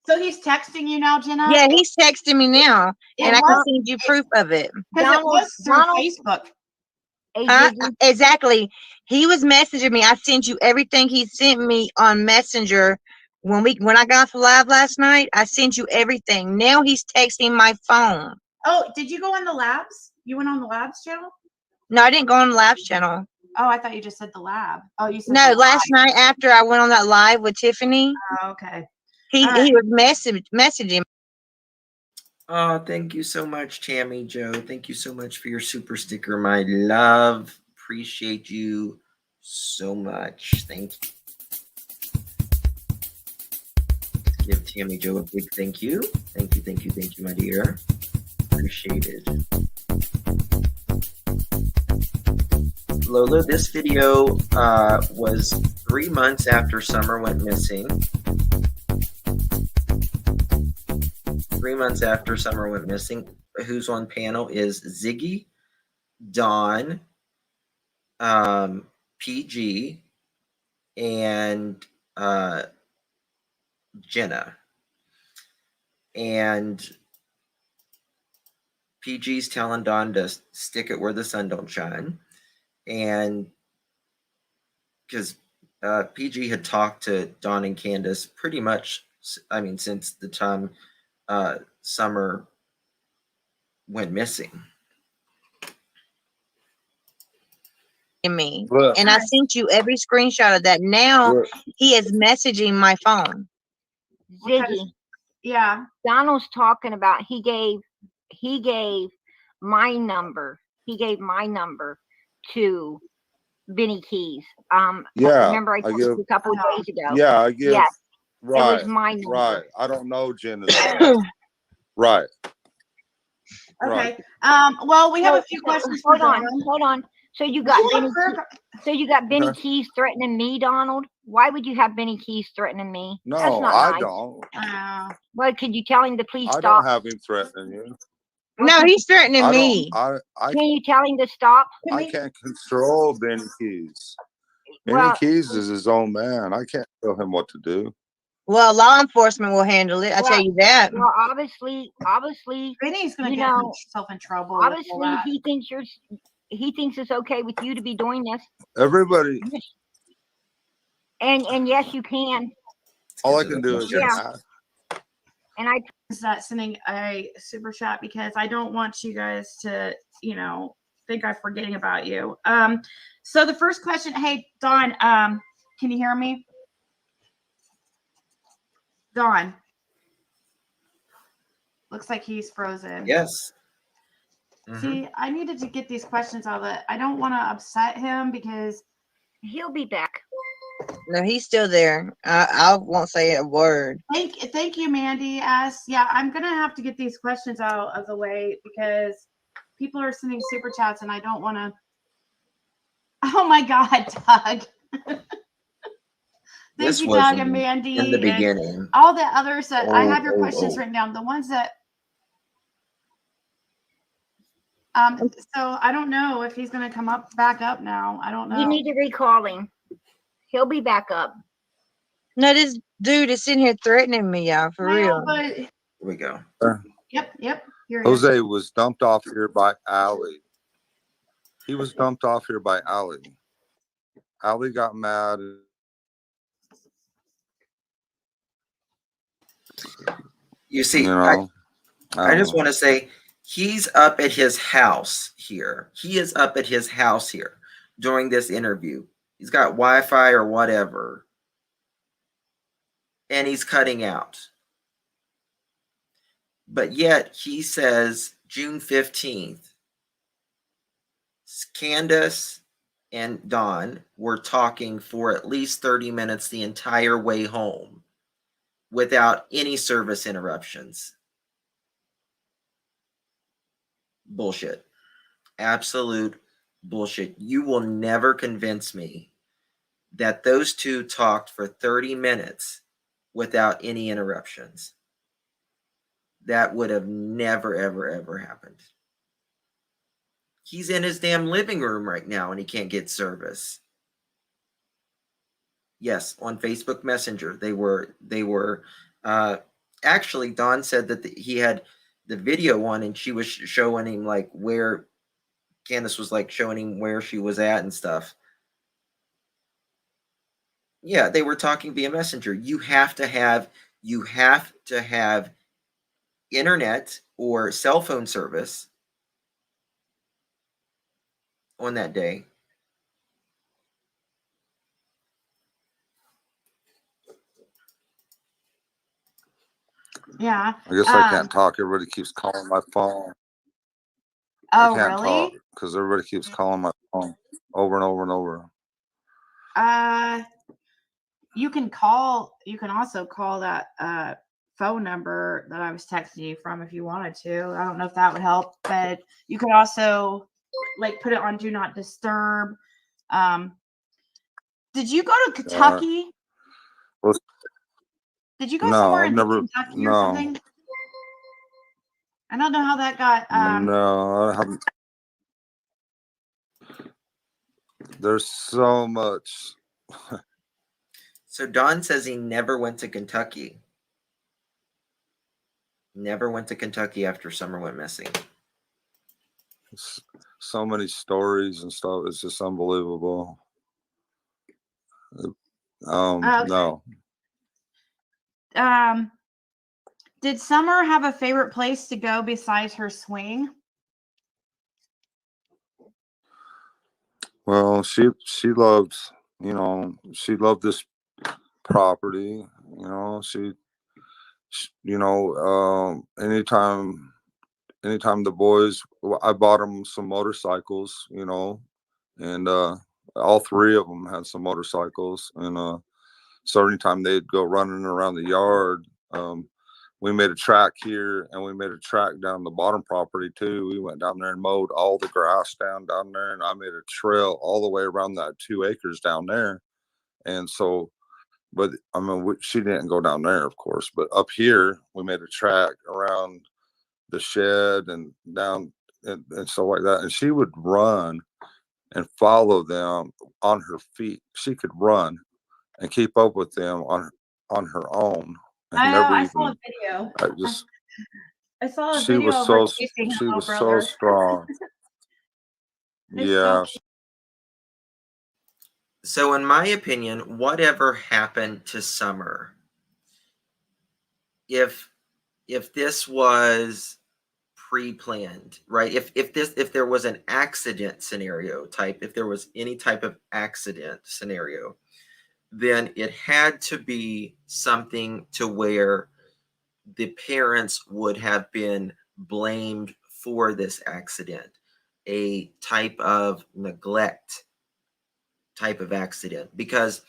[SPEAKER 3] So he's texting you now, Jenna?
[SPEAKER 6] Yeah, he's texting me now, and I can
[SPEAKER 3] was-
[SPEAKER 6] send you proof of it.
[SPEAKER 3] Because it was through Facebook.
[SPEAKER 5] Hey,
[SPEAKER 6] Huh?
[SPEAKER 5] Ziggy,
[SPEAKER 6] Exactly. He was messaging me. I sent you everything he sent me on Messenger when I got off the live last night. I sent you everything. Now he's texting my phone.
[SPEAKER 3] Oh, did you go on the labs? You went on the labs channel?
[SPEAKER 6] No, I didn't go on the Labs channel.
[SPEAKER 3] Oh, I thought you just said the lab. Oh, you said
[SPEAKER 6] No,
[SPEAKER 3] the
[SPEAKER 6] last night after I went on that live with Tiffany,
[SPEAKER 3] Oh, okay.
[SPEAKER 6] he was messaging.
[SPEAKER 2] Oh, thank you so much, Tammy Joe. Thank you so much for your super sticker, my love. Appreciate you so much. Thank you. Give Tammy Joe a big thank you. Thank you, my dear. Appreciate it. Lola, this video was 3 months after Summer went missing. 3 3 months after Summer went missing, who's on panel is Ziggy, Dawn, PG, and Jenna. And PG's telling Dawn to stick it where the sun don't shine. And because PG had talked to Dawn and Candace pretty much, I mean, since the time Summer went missing.
[SPEAKER 6] Me.
[SPEAKER 4] Look,
[SPEAKER 6] And I sent you every screenshot of that. Now
[SPEAKER 4] look,
[SPEAKER 6] he is messaging my phone.
[SPEAKER 5] Ziggy,
[SPEAKER 3] Yeah.
[SPEAKER 5] Donald's talking about he gave my number. He gave my number to Benny Keys.
[SPEAKER 4] yeah,
[SPEAKER 5] remember I
[SPEAKER 4] I
[SPEAKER 5] told you
[SPEAKER 4] give,
[SPEAKER 5] a couple of days ago.
[SPEAKER 4] yeah, I give,
[SPEAKER 5] Yes,
[SPEAKER 4] right,
[SPEAKER 5] it was my number.
[SPEAKER 4] right. I don't know Jenna's number. Right.
[SPEAKER 3] Okay.
[SPEAKER 4] Right.
[SPEAKER 3] Well, we have a few questions.
[SPEAKER 5] Hold
[SPEAKER 3] for
[SPEAKER 5] on,
[SPEAKER 3] Dawn.
[SPEAKER 5] hold on. So you got Benny. So you got Benny
[SPEAKER 4] Okay.
[SPEAKER 5] Keys threatening me, Donald? Why would you have Benny Keys threatening me? That's
[SPEAKER 4] No,
[SPEAKER 5] not
[SPEAKER 4] I
[SPEAKER 5] nice.
[SPEAKER 4] don't.
[SPEAKER 5] Well, could you tell him to please
[SPEAKER 4] I
[SPEAKER 5] stop?
[SPEAKER 4] don't have him threatening you.
[SPEAKER 6] No, he's threatening
[SPEAKER 4] I
[SPEAKER 6] me.
[SPEAKER 4] don't.
[SPEAKER 5] Can you tell him to stop?
[SPEAKER 4] I can't control Benny Keys. Benny
[SPEAKER 5] Well,
[SPEAKER 4] Keys is his own man. I can't tell him what to do.
[SPEAKER 6] Well, law enforcement will handle it. I tell you that.
[SPEAKER 5] well, obviously,
[SPEAKER 3] Benny's gonna
[SPEAKER 5] you
[SPEAKER 3] get
[SPEAKER 5] know,
[SPEAKER 3] himself in trouble. with all
[SPEAKER 5] obviously,
[SPEAKER 3] that.
[SPEAKER 5] he thinks it's okay with you to be doing this.
[SPEAKER 4] Everybody,
[SPEAKER 5] And yes, you can.
[SPEAKER 4] all I can do is
[SPEAKER 5] Yeah.
[SPEAKER 4] ask.
[SPEAKER 5] And I
[SPEAKER 3] Is that sending a super chat because I don't want you guys to, think I'm forgetting about you. So the first question, hey Dawn, can you hear me? Dawn. Looks like he's frozen.
[SPEAKER 2] Yes.
[SPEAKER 3] See, I needed to get these questions out of it. I don't want to upset him because
[SPEAKER 5] he'll be back.
[SPEAKER 6] No, he's still there. I won't say a word.
[SPEAKER 3] Thank you, Mandy. Yeah, I'm gonna have to get these questions out of the way because people are sending super chats and I don't want to. Oh my God, Doug. Thank you, Doug and Mandy.
[SPEAKER 2] In the
[SPEAKER 3] and
[SPEAKER 2] beginning.
[SPEAKER 3] all the others that I have your
[SPEAKER 2] Oh,
[SPEAKER 3] questions
[SPEAKER 2] oh.
[SPEAKER 3] written down. The ones that. So I don't know if he's gonna come back up now. I don't know.
[SPEAKER 5] You need to recall him. He'll be back up.
[SPEAKER 6] No, this dude is sitting here threatening me, y'all, for real.
[SPEAKER 3] But
[SPEAKER 2] Here we go.
[SPEAKER 3] yep. Here he is.
[SPEAKER 4] Jose was dumped off here by Allie. He was dumped off here by Allie. Allie got mad.
[SPEAKER 2] You see,
[SPEAKER 4] You know,
[SPEAKER 2] I just want to say he's up at his house here. He is up at his house here during this interview. He's got Wi-Fi or whatever. And he's cutting out. But yet he says June 15th, Candace and Dawn were talking for at least 30 minutes the entire way home without any service interruptions. Bullshit. Absolute bullshit. You will never convince me that those two talked for 30 minutes without any interruptions. That would have never, ever, ever happened. He's in his damn living room right now and he can't get service. Yes, on Facebook Messenger. They were actually, Dawn said that he had the video on and she was showing him like where Candace was like showing him where she was at and stuff. Yeah, they were talking via Messenger. You have to have internet or cell phone service on that day.
[SPEAKER 3] Yeah.
[SPEAKER 4] I guess I can't talk. Everybody keeps calling my phone.
[SPEAKER 3] Oh,
[SPEAKER 4] I can't
[SPEAKER 3] really?
[SPEAKER 4] talk because everybody keeps calling my phone over and over and over.
[SPEAKER 3] You can also call that phone number that I was texting you from if you wanted to. I don't know if that would help, but you could also like put it on do not disturb. Did you go to Kentucky?
[SPEAKER 4] Well,
[SPEAKER 3] Did you go
[SPEAKER 4] no,
[SPEAKER 3] somewhere
[SPEAKER 4] I've
[SPEAKER 3] in
[SPEAKER 4] never.
[SPEAKER 3] Kentucky or
[SPEAKER 4] No,
[SPEAKER 3] something? I don't know how that got.
[SPEAKER 4] No, I haven't. There's so much.
[SPEAKER 2] So Don says he never went to Kentucky. Never went to Kentucky after Summer went missing.
[SPEAKER 4] So many stories and stuff. It's just unbelievable. No.
[SPEAKER 3] Did Summer have a favorite place to go besides her swing?
[SPEAKER 4] Well, she loved, she loved this property. Anytime the boys, I bought them some motorcycles, and all three of them had some motorcycles, and so anytime they'd go running around the yard, we made a track here and we made a track down the bottom property too. We went down there and mowed all the grass down there, and I made a trail all the way around that 2 acres down there. And so, but I mean, she didn't go down there, of course, but up here we made a track around the shed and down and stuff like that. And she would run and follow them on her feet. She could run and keep up with them on her own.
[SPEAKER 3] I know. I saw a video. I saw a video of her chasing her little brother.
[SPEAKER 4] So strong. Yeah.
[SPEAKER 2] So in my opinion, whatever happened to Summer, if this was pre-planned, right? If there was an accident scenario type, if there was any type of accident scenario, then it had to be something to where the parents would have been blamed for this accident, a type of neglect type of accident. Because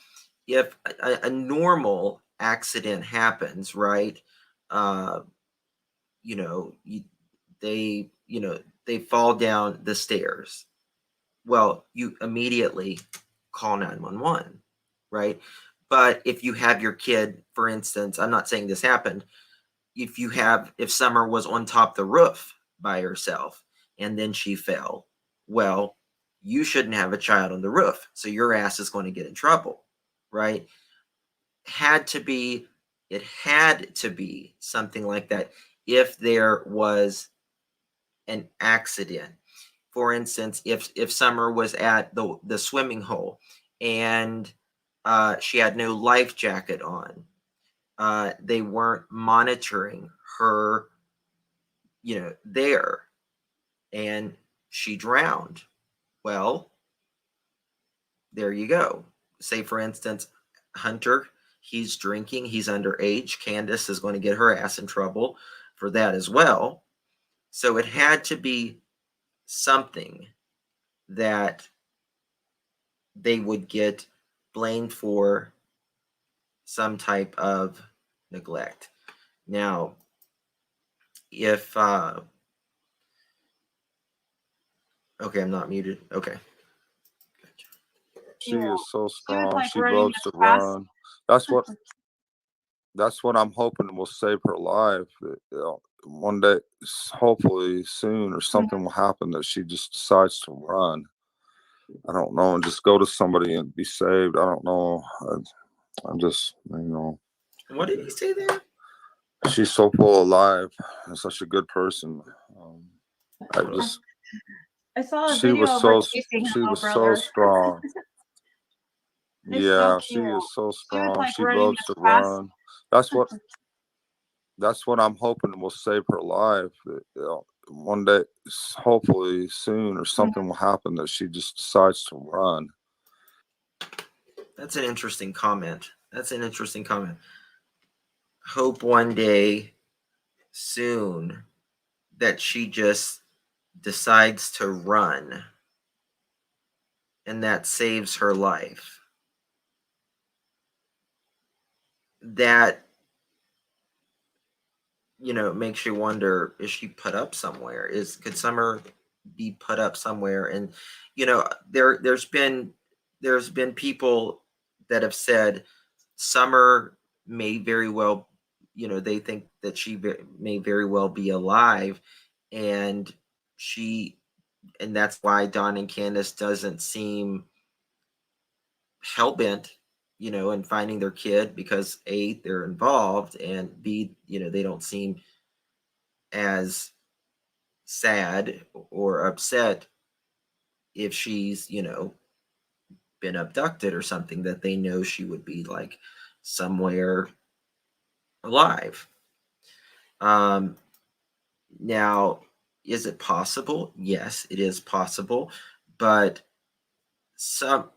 [SPEAKER 2] if a normal accident happens, right, they fall down the stairs, well, you immediately call 911, right? But if you have your kid, for instance, I'm not saying this happened, if Summer was on top of the roof by herself and then she fell, well, you shouldn't have a child on the roof, so your ass is going to get in trouble, right? It had to be something like that if there was an accident. For instance, if Summer was at the swimming hole and she had no life jacket on, they weren't monitoring her, there, and she drowned. Well, there you go. Say, for instance, Hunter, he's drinking, he's underage. Candace is going to get her ass in trouble for that as well. So it had to be something that they would get blamed for, some type of neglect. Now, if okay, I'm not muted. Okay.
[SPEAKER 4] She is so strong.
[SPEAKER 3] like
[SPEAKER 4] She
[SPEAKER 3] running
[SPEAKER 4] loves
[SPEAKER 3] as
[SPEAKER 4] to
[SPEAKER 3] fast.
[SPEAKER 4] run. That's what I'm hoping will save her life. One day, hopefully soon, or something will happen that she just decides to run. I don't know, and just go to somebody and be saved. I don't know. I'm just,
[SPEAKER 2] What did he say there?
[SPEAKER 4] She's so full of life and such a good person.
[SPEAKER 3] I saw a
[SPEAKER 4] She
[SPEAKER 3] video
[SPEAKER 4] was
[SPEAKER 3] of
[SPEAKER 4] so
[SPEAKER 3] her chasing her little
[SPEAKER 4] so
[SPEAKER 3] brother.
[SPEAKER 4] strong.
[SPEAKER 3] It's
[SPEAKER 4] Yeah,
[SPEAKER 3] so
[SPEAKER 4] she
[SPEAKER 3] cute.
[SPEAKER 4] is so strong.
[SPEAKER 3] like
[SPEAKER 4] She
[SPEAKER 3] running
[SPEAKER 4] loves
[SPEAKER 3] as
[SPEAKER 4] to
[SPEAKER 3] fast.
[SPEAKER 4] run. That's what I'm hoping will save her life. One day, hopefully soon, or something will happen that she just decides to run.
[SPEAKER 2] That's an interesting comment. Hope one day soon that she just decides to run and that saves her life. That, makes you wonder, is she put up somewhere? Could Summer be put up somewhere? And there's been people that have said Summer may very well, they think that she may very well be alive, and that's why Don and Candace doesn't seem hell-bent, in finding their kid, because A, they're involved, and B, they don't seem as sad or upset if she's, been abducted or something, that they know she would be like somewhere alive. Now, is it possible? Yes, it is possible, but Summer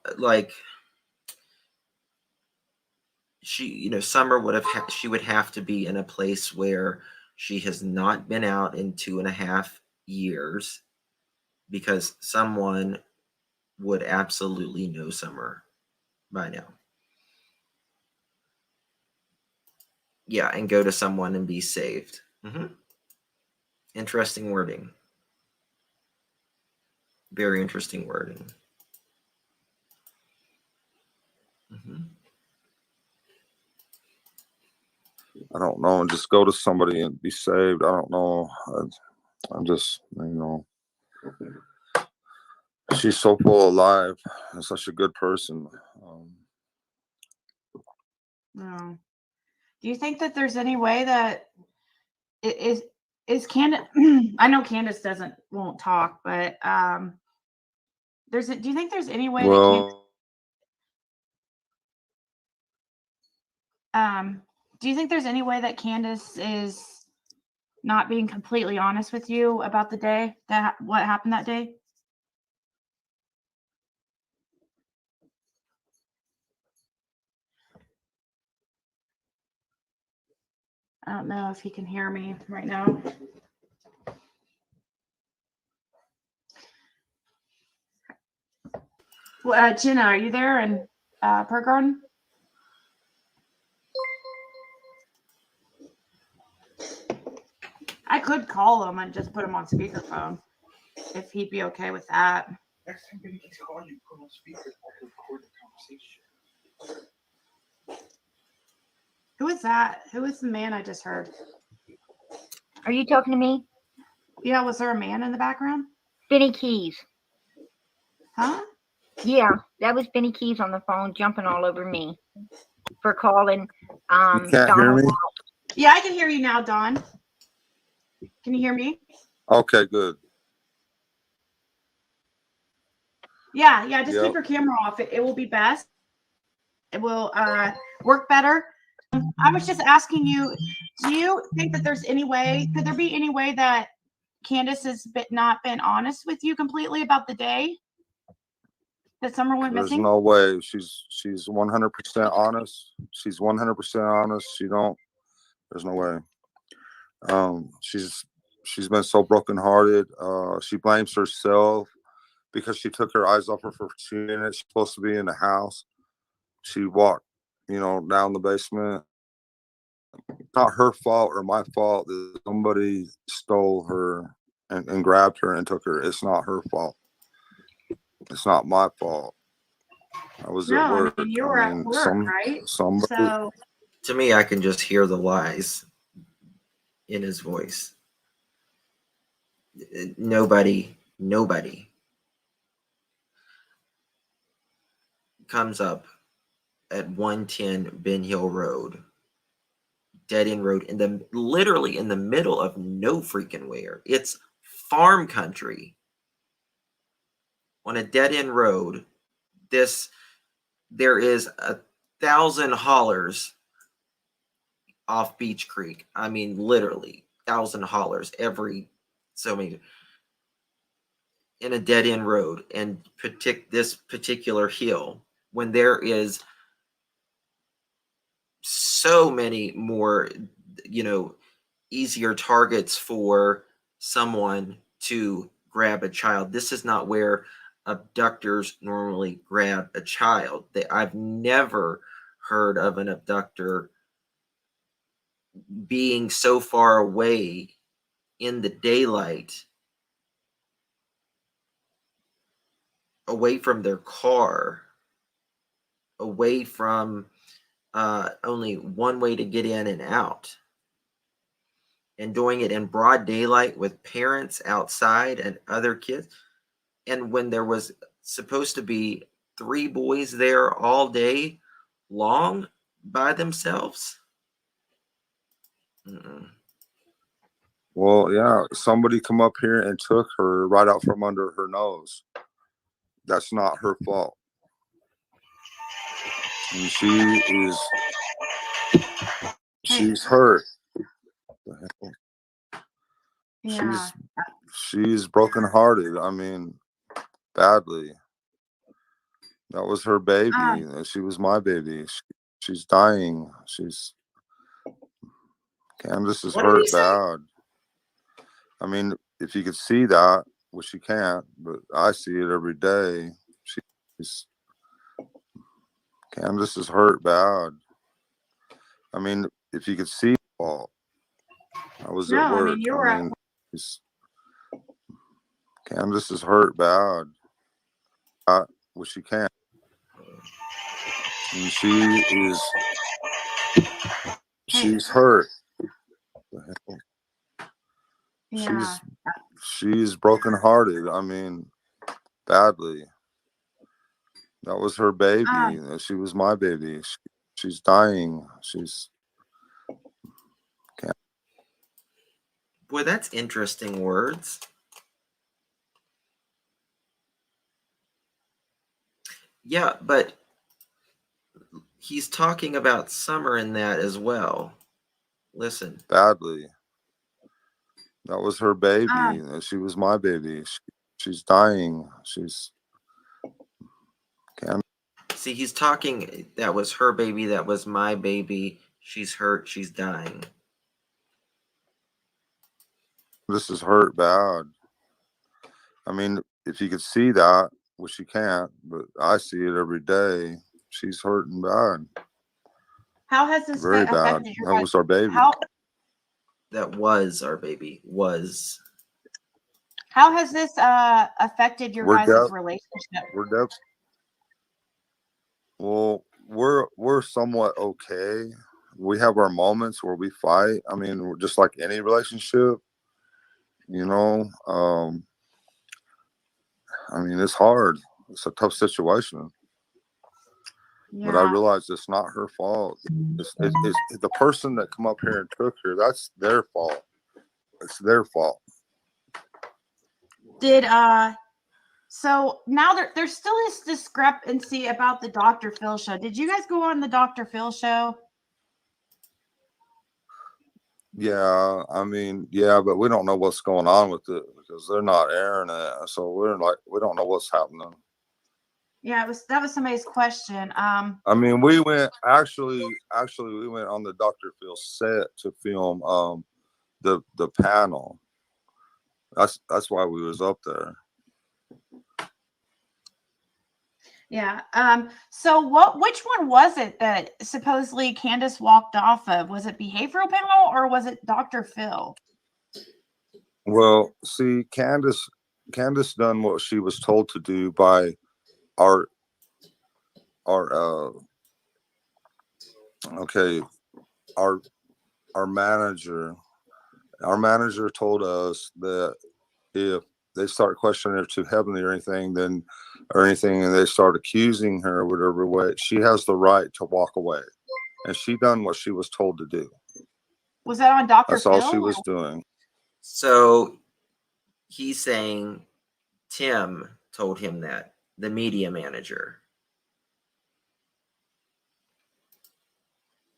[SPEAKER 2] she would have to be in a place where she has not been out in 2.5 years, because someone would absolutely know Summer by now. Yeah, and go to someone and be saved. Interesting wording. Very interesting wording.
[SPEAKER 4] I don't know, and just go to somebody and be saved. I don't know. I'm just, she's so full of life and such a good person.
[SPEAKER 3] No. Do you think that there's any way that is Candace? I know Candace won't talk, but do you think there's any way do you think there's any way that Candace is not being completely honest with you about the day what happened that day? I don't know if he can hear me right now. Well, Jenna, are you there in Park Garden? I could call him and just put him on speakerphone if he'd be okay with that.
[SPEAKER 7] Next time Benny keeps calling you, put on speaker so I can record the conversation.
[SPEAKER 3] Who is that? Who is the man I just heard?
[SPEAKER 5] Are you talking to me?
[SPEAKER 3] Yeah, was there a man in the background?
[SPEAKER 5] Benny Keys.
[SPEAKER 3] Huh?
[SPEAKER 5] Yeah, that was Benny Keys on the phone jumping all over me for calling.
[SPEAKER 4] You can't hear me?
[SPEAKER 3] Yeah, I can hear you now, Dawn. Can you hear me?
[SPEAKER 4] Okay, good.
[SPEAKER 3] Yeah, just keep your camera off. It will be best. It will work better. I was just asking you, do you think that there's any way, could there be any way that Candace has not been honest with you completely about the day that Summer went missing?
[SPEAKER 4] There's no way. She's 100% honest. She's 100% honest. There's no way. She's been so brokenhearted. She blames herself because she took her eyes off her for 2 minutes. She's supposed to be in the house. She walked, down the basement. It's not her fault or my fault that somebody stole her and grabbed her and took her. It's not her fault. It's not my fault. I was at work.
[SPEAKER 3] I mean, you were at work, right?
[SPEAKER 2] To me, I can just hear the lies in his voice. Nobody comes up at 110 Ben Hill Road, dead end road, literally in the middle of no freaking where. It's farm country on a dead end road. There is 1,000 hollers off Beach Creek. I mean, literally 1,000 hollers every so many in a dead end road, and this particular hill, when there is so many more, easier targets for someone to grab a child. This is not where abductors normally grab a child. I've never heard of an abductor being so far away in the daylight, away from their car, away from only one way to get in and out. and doing it in broad daylight with parents outside and other kids. And when there was supposed to be 3 boys there all day long by themselves. Mm-mm.
[SPEAKER 4] Well, yeah, somebody come up here and took her right out from under her nose. That's not her fault. And she's hurt.
[SPEAKER 3] Yeah.
[SPEAKER 4] She's brokenhearted. I mean, badly. That was her baby. And she was my baby. She's dying. Candace is
[SPEAKER 2] What did he
[SPEAKER 4] hurt
[SPEAKER 2] say?
[SPEAKER 4] bad. I mean, if you could see that, which you can't, but I see it every day. Candace is hurt bad. I mean, if you could see fault. I was
[SPEAKER 3] No,
[SPEAKER 4] at
[SPEAKER 3] I
[SPEAKER 4] work.
[SPEAKER 3] mean, you were at
[SPEAKER 4] Candace is hurt bad. Which she can't. And she's hurt.
[SPEAKER 3] Yeah.
[SPEAKER 4] She's brokenhearted. I mean, badly. That was her baby. She was my baby. She's dying.
[SPEAKER 2] Boy, that's interesting words. Yeah, but he's talking about Summer in that as well. Listen.
[SPEAKER 4] Badly. That was her baby. She was my baby. She's dying.
[SPEAKER 2] See, he's talking, that was her baby, that was my baby. She's hurt, she's dying.
[SPEAKER 4] This is hurt bad. I mean, if you could see that, which you can't, but I see it every day. She's hurting bad.
[SPEAKER 3] How has this
[SPEAKER 4] Very bad.
[SPEAKER 3] affected your
[SPEAKER 4] That was our baby.
[SPEAKER 2] That was our baby. Was.
[SPEAKER 3] How has this affected your guys' relationship?
[SPEAKER 4] Well, we're somewhat okay. We have our moments where we fight. I mean, we're just like any relationship, you know. I mean, it's hard. It's a tough situation.
[SPEAKER 3] Yeah.
[SPEAKER 4] But I realize it's not her fault. It's the person that come up here and took her. That's their fault. It's their fault.
[SPEAKER 3] Did so now there still is discrepancy about the Dr. Phil show. Did you guys go on the Dr. Phil show?
[SPEAKER 4] Yeah, I mean, yeah, but we don't know what's going on with it because they're not airing it. So we don't know what's happening.
[SPEAKER 3] Yeah, that was somebody's question.
[SPEAKER 4] I mean, we went actually we went on the Dr. Phil set to film the panel. That's why we was up there.
[SPEAKER 3] Yeah. So which one was it that supposedly Candace walked off of? Was it behavioral panel or was it Dr. Phil?
[SPEAKER 4] Well, see, Candace done what she was told to do by our manager. Our manager told us that if they start questioning her too heavily or anything, and they start accusing her or whatever way, she has the right to walk away. And she done what she was told to do.
[SPEAKER 3] Was that on Dr.
[SPEAKER 4] That's
[SPEAKER 3] Phil?
[SPEAKER 4] all she was doing.
[SPEAKER 2] So he's saying Tim told him that, the media manager.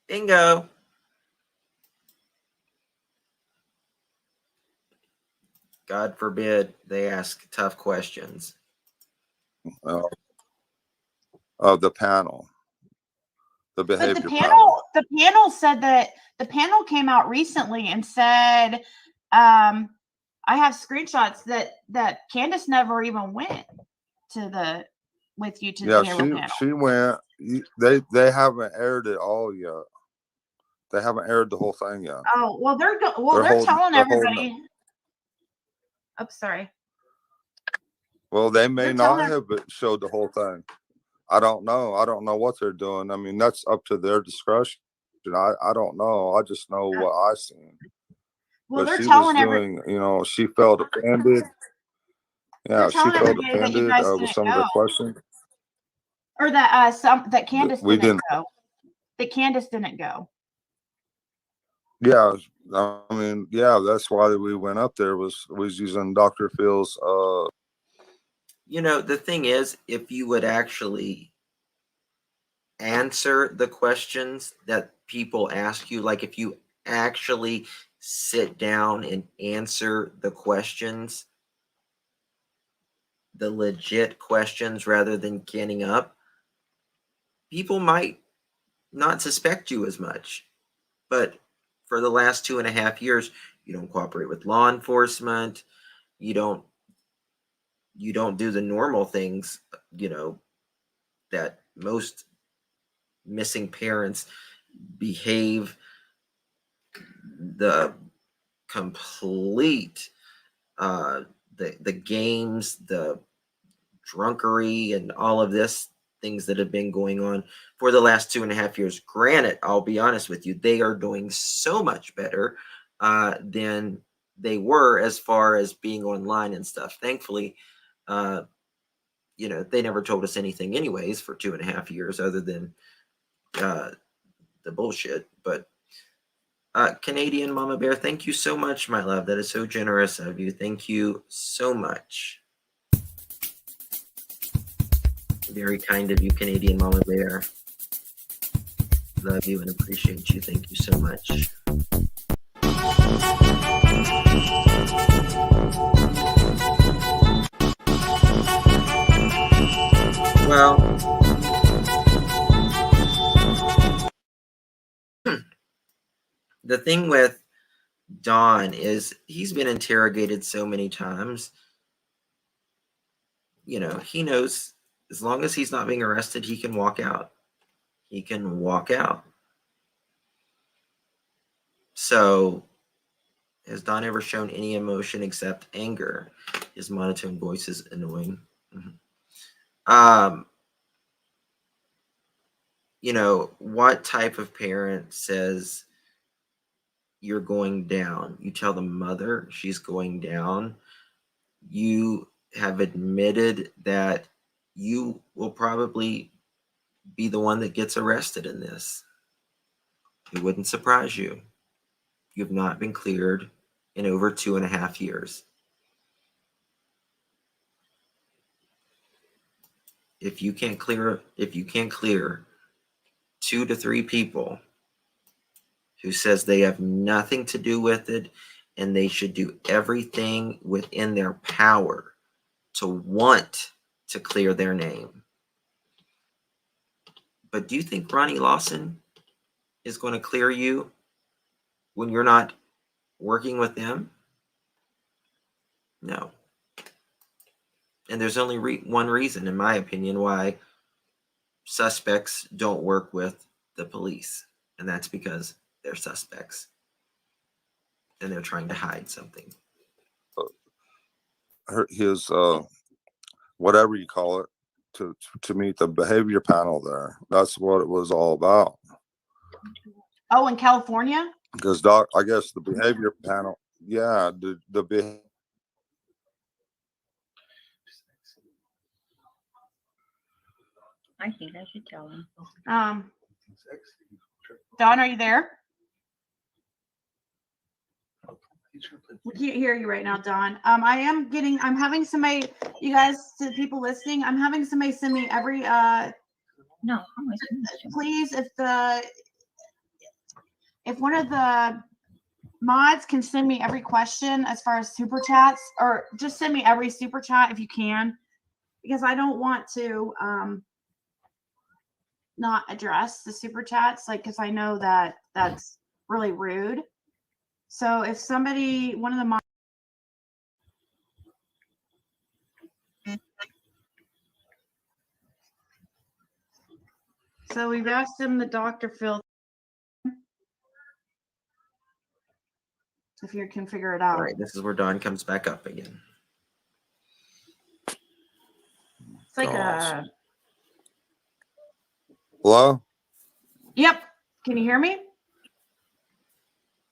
[SPEAKER 2] Bingo. God forbid they ask tough questions.
[SPEAKER 4] Of the panel. The behavior
[SPEAKER 3] the panel said that the panel came out recently and said, I have screenshots that Candace never even went with you to the panel.
[SPEAKER 4] She went. They haven't aired it all yet. They haven't aired the whole thing yet.
[SPEAKER 3] Oh well, they're telling everybody. Oh, sorry.
[SPEAKER 4] Well, they may not have showed the whole thing. I don't know. I don't know what they're doing. I mean, that's up to their discretion. I don't know. I just know what I've seen.
[SPEAKER 3] Well,
[SPEAKER 4] but
[SPEAKER 3] they're
[SPEAKER 4] she was
[SPEAKER 3] telling every
[SPEAKER 4] doing, you know, she felt offended.
[SPEAKER 3] they're
[SPEAKER 4] Yeah, she
[SPEAKER 3] telling
[SPEAKER 4] felt
[SPEAKER 3] everybody that you
[SPEAKER 4] offended
[SPEAKER 3] guys
[SPEAKER 4] with
[SPEAKER 3] didn't
[SPEAKER 4] some of
[SPEAKER 3] go,
[SPEAKER 4] the questions.
[SPEAKER 3] or that that Candace
[SPEAKER 4] We
[SPEAKER 3] didn't
[SPEAKER 4] didn't.
[SPEAKER 3] go. That Candace didn't go.
[SPEAKER 4] Yeah, I mean, yeah, that's why we went up there was using Dr. Phil's.
[SPEAKER 2] You know, the thing is, if you would actually answer the questions that people ask you, like if you actually sit down and answer the questions, the legit questions rather than canning up, people might not suspect you as much. But for the last 2.5 years, you don't cooperate with law enforcement. You don't do the normal things, you know, that most missing parents behave. The complete the games, the drunkery, and all of this things that have been going on for the last 2.5 years. Granted, I'll be honest with you, they are doing so much better than they were as far as being online and stuff. Thankfully, you know, they never told us anything anyways for 2.5 years other than the bullshit. But Canadian Mama Bear, thank you so much, my love. That is so generous of you. Thank you so much. Very kind of you, Canadian Mama Bear. Love you and appreciate you. Thank you so much. Well, the thing with Don is he's been interrogated so many times. You know, he knows as long as he's not being arrested, he can walk out. He can walk out. So, has Don ever shown any emotion except anger? His monotone voice is annoying. You know, what type of parent says you're going down? You tell the mother she's going down. You have admitted that you will probably be the one that gets arrested in this. It wouldn't surprise you. You've not been cleared in over 2.5 years. If you can't clear 2 to 3 people who says they have nothing to do with it and they should do everything within their power to want to clear their name. But do you think Ronnie Lawson is going to clear you when you're not working with them? No. And there's only one reason, in my opinion, why suspects don't work with the police. And that's because they're suspects. And they're trying to hide something.
[SPEAKER 4] His whatever you call it, to meet the behavior panel there. That's what it was all about.
[SPEAKER 3] Oh, in California?
[SPEAKER 4] Because I guess the behavior panel, yeah, the
[SPEAKER 5] I think I should tell him.
[SPEAKER 3] Don, are you there? We can't hear you right now, Don. I'm having somebody, you guys, to people listening, I'm having somebody send me every,
[SPEAKER 5] No, I'm listening.
[SPEAKER 3] please, if one of the mods can send me every question as far as super chats, or just send me every super chat if you can, because I don't want to, not address the super chats, like, because I know that that's really rude. So if somebody, one of the mods, so we've asked him the Dr. Phil if you can figure it out.
[SPEAKER 2] All right, this is where Don comes back up again.
[SPEAKER 3] It's like a.
[SPEAKER 4] Hello?
[SPEAKER 3] Yep. Can you hear me?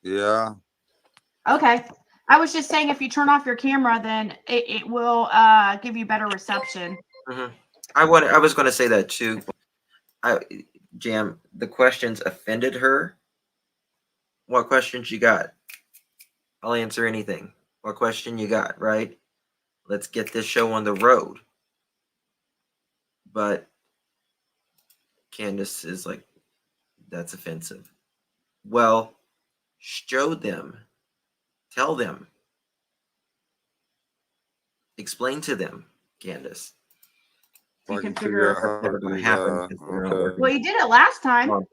[SPEAKER 4] Yeah.
[SPEAKER 3] Okay. I was just saying if you turn off your camera, then it will give you better reception.
[SPEAKER 2] I was going to say that too. Jam, the questions offended her. What questions you got? I'll answer anything. What question you got, right? Let's get this show on the road. But Candace is like, that's offensive. Well, show them. Tell them. Explain to them, Candace.
[SPEAKER 3] You
[SPEAKER 4] I
[SPEAKER 3] can
[SPEAKER 4] can
[SPEAKER 3] figure
[SPEAKER 4] figure out how
[SPEAKER 2] Never
[SPEAKER 4] to
[SPEAKER 2] going to
[SPEAKER 4] do
[SPEAKER 2] happen
[SPEAKER 4] that.
[SPEAKER 2] because they're not
[SPEAKER 4] Okay.
[SPEAKER 2] working.
[SPEAKER 3] Well, you did it last time.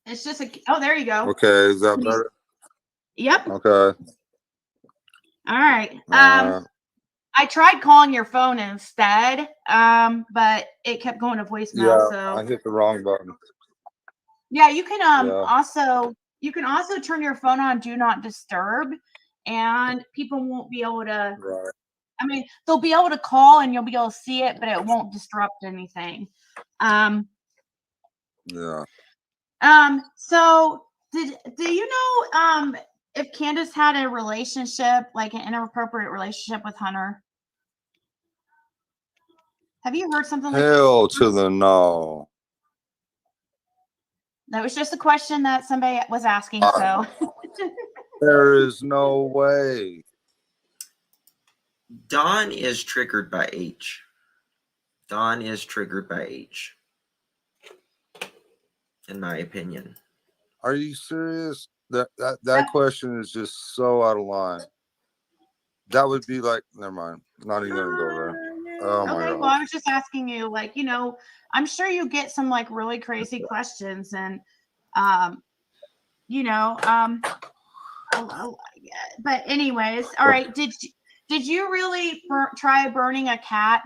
[SPEAKER 3] It's just a. Oh, there you go.
[SPEAKER 4] Okay, is that better?
[SPEAKER 3] Yep.
[SPEAKER 4] Okay.
[SPEAKER 3] All right.
[SPEAKER 4] Uh,
[SPEAKER 3] I tried calling your phone instead, but it kept going to voicemail.
[SPEAKER 4] yeah,
[SPEAKER 3] So
[SPEAKER 4] I hit the wrong button.
[SPEAKER 3] yeah, you can
[SPEAKER 4] Yeah.
[SPEAKER 3] also turn your phone on do not disturb, and people won't be able to.
[SPEAKER 4] Right.
[SPEAKER 3] I mean, they'll be able to call and you'll be able to see it, but it won't disrupt anything.
[SPEAKER 4] Yeah.
[SPEAKER 3] So do you know if Candace had a relationship, like an inappropriate relationship with Hunter? Have you heard something like
[SPEAKER 4] Hell to the no.
[SPEAKER 3] that? Was just a question that somebody was asking. So
[SPEAKER 4] There is no way.
[SPEAKER 2] Dawn is triggered by H. Dawn is triggered by H. In my opinion.
[SPEAKER 4] Are you serious? That question is just so out of line. That would be like, never mind. Not even gonna go there. Oh my
[SPEAKER 3] okay,
[SPEAKER 4] god.
[SPEAKER 3] well, I was just asking you, like, I'm sure you get some like really crazy questions, and but anyways, all right. Did you really try burning a cat?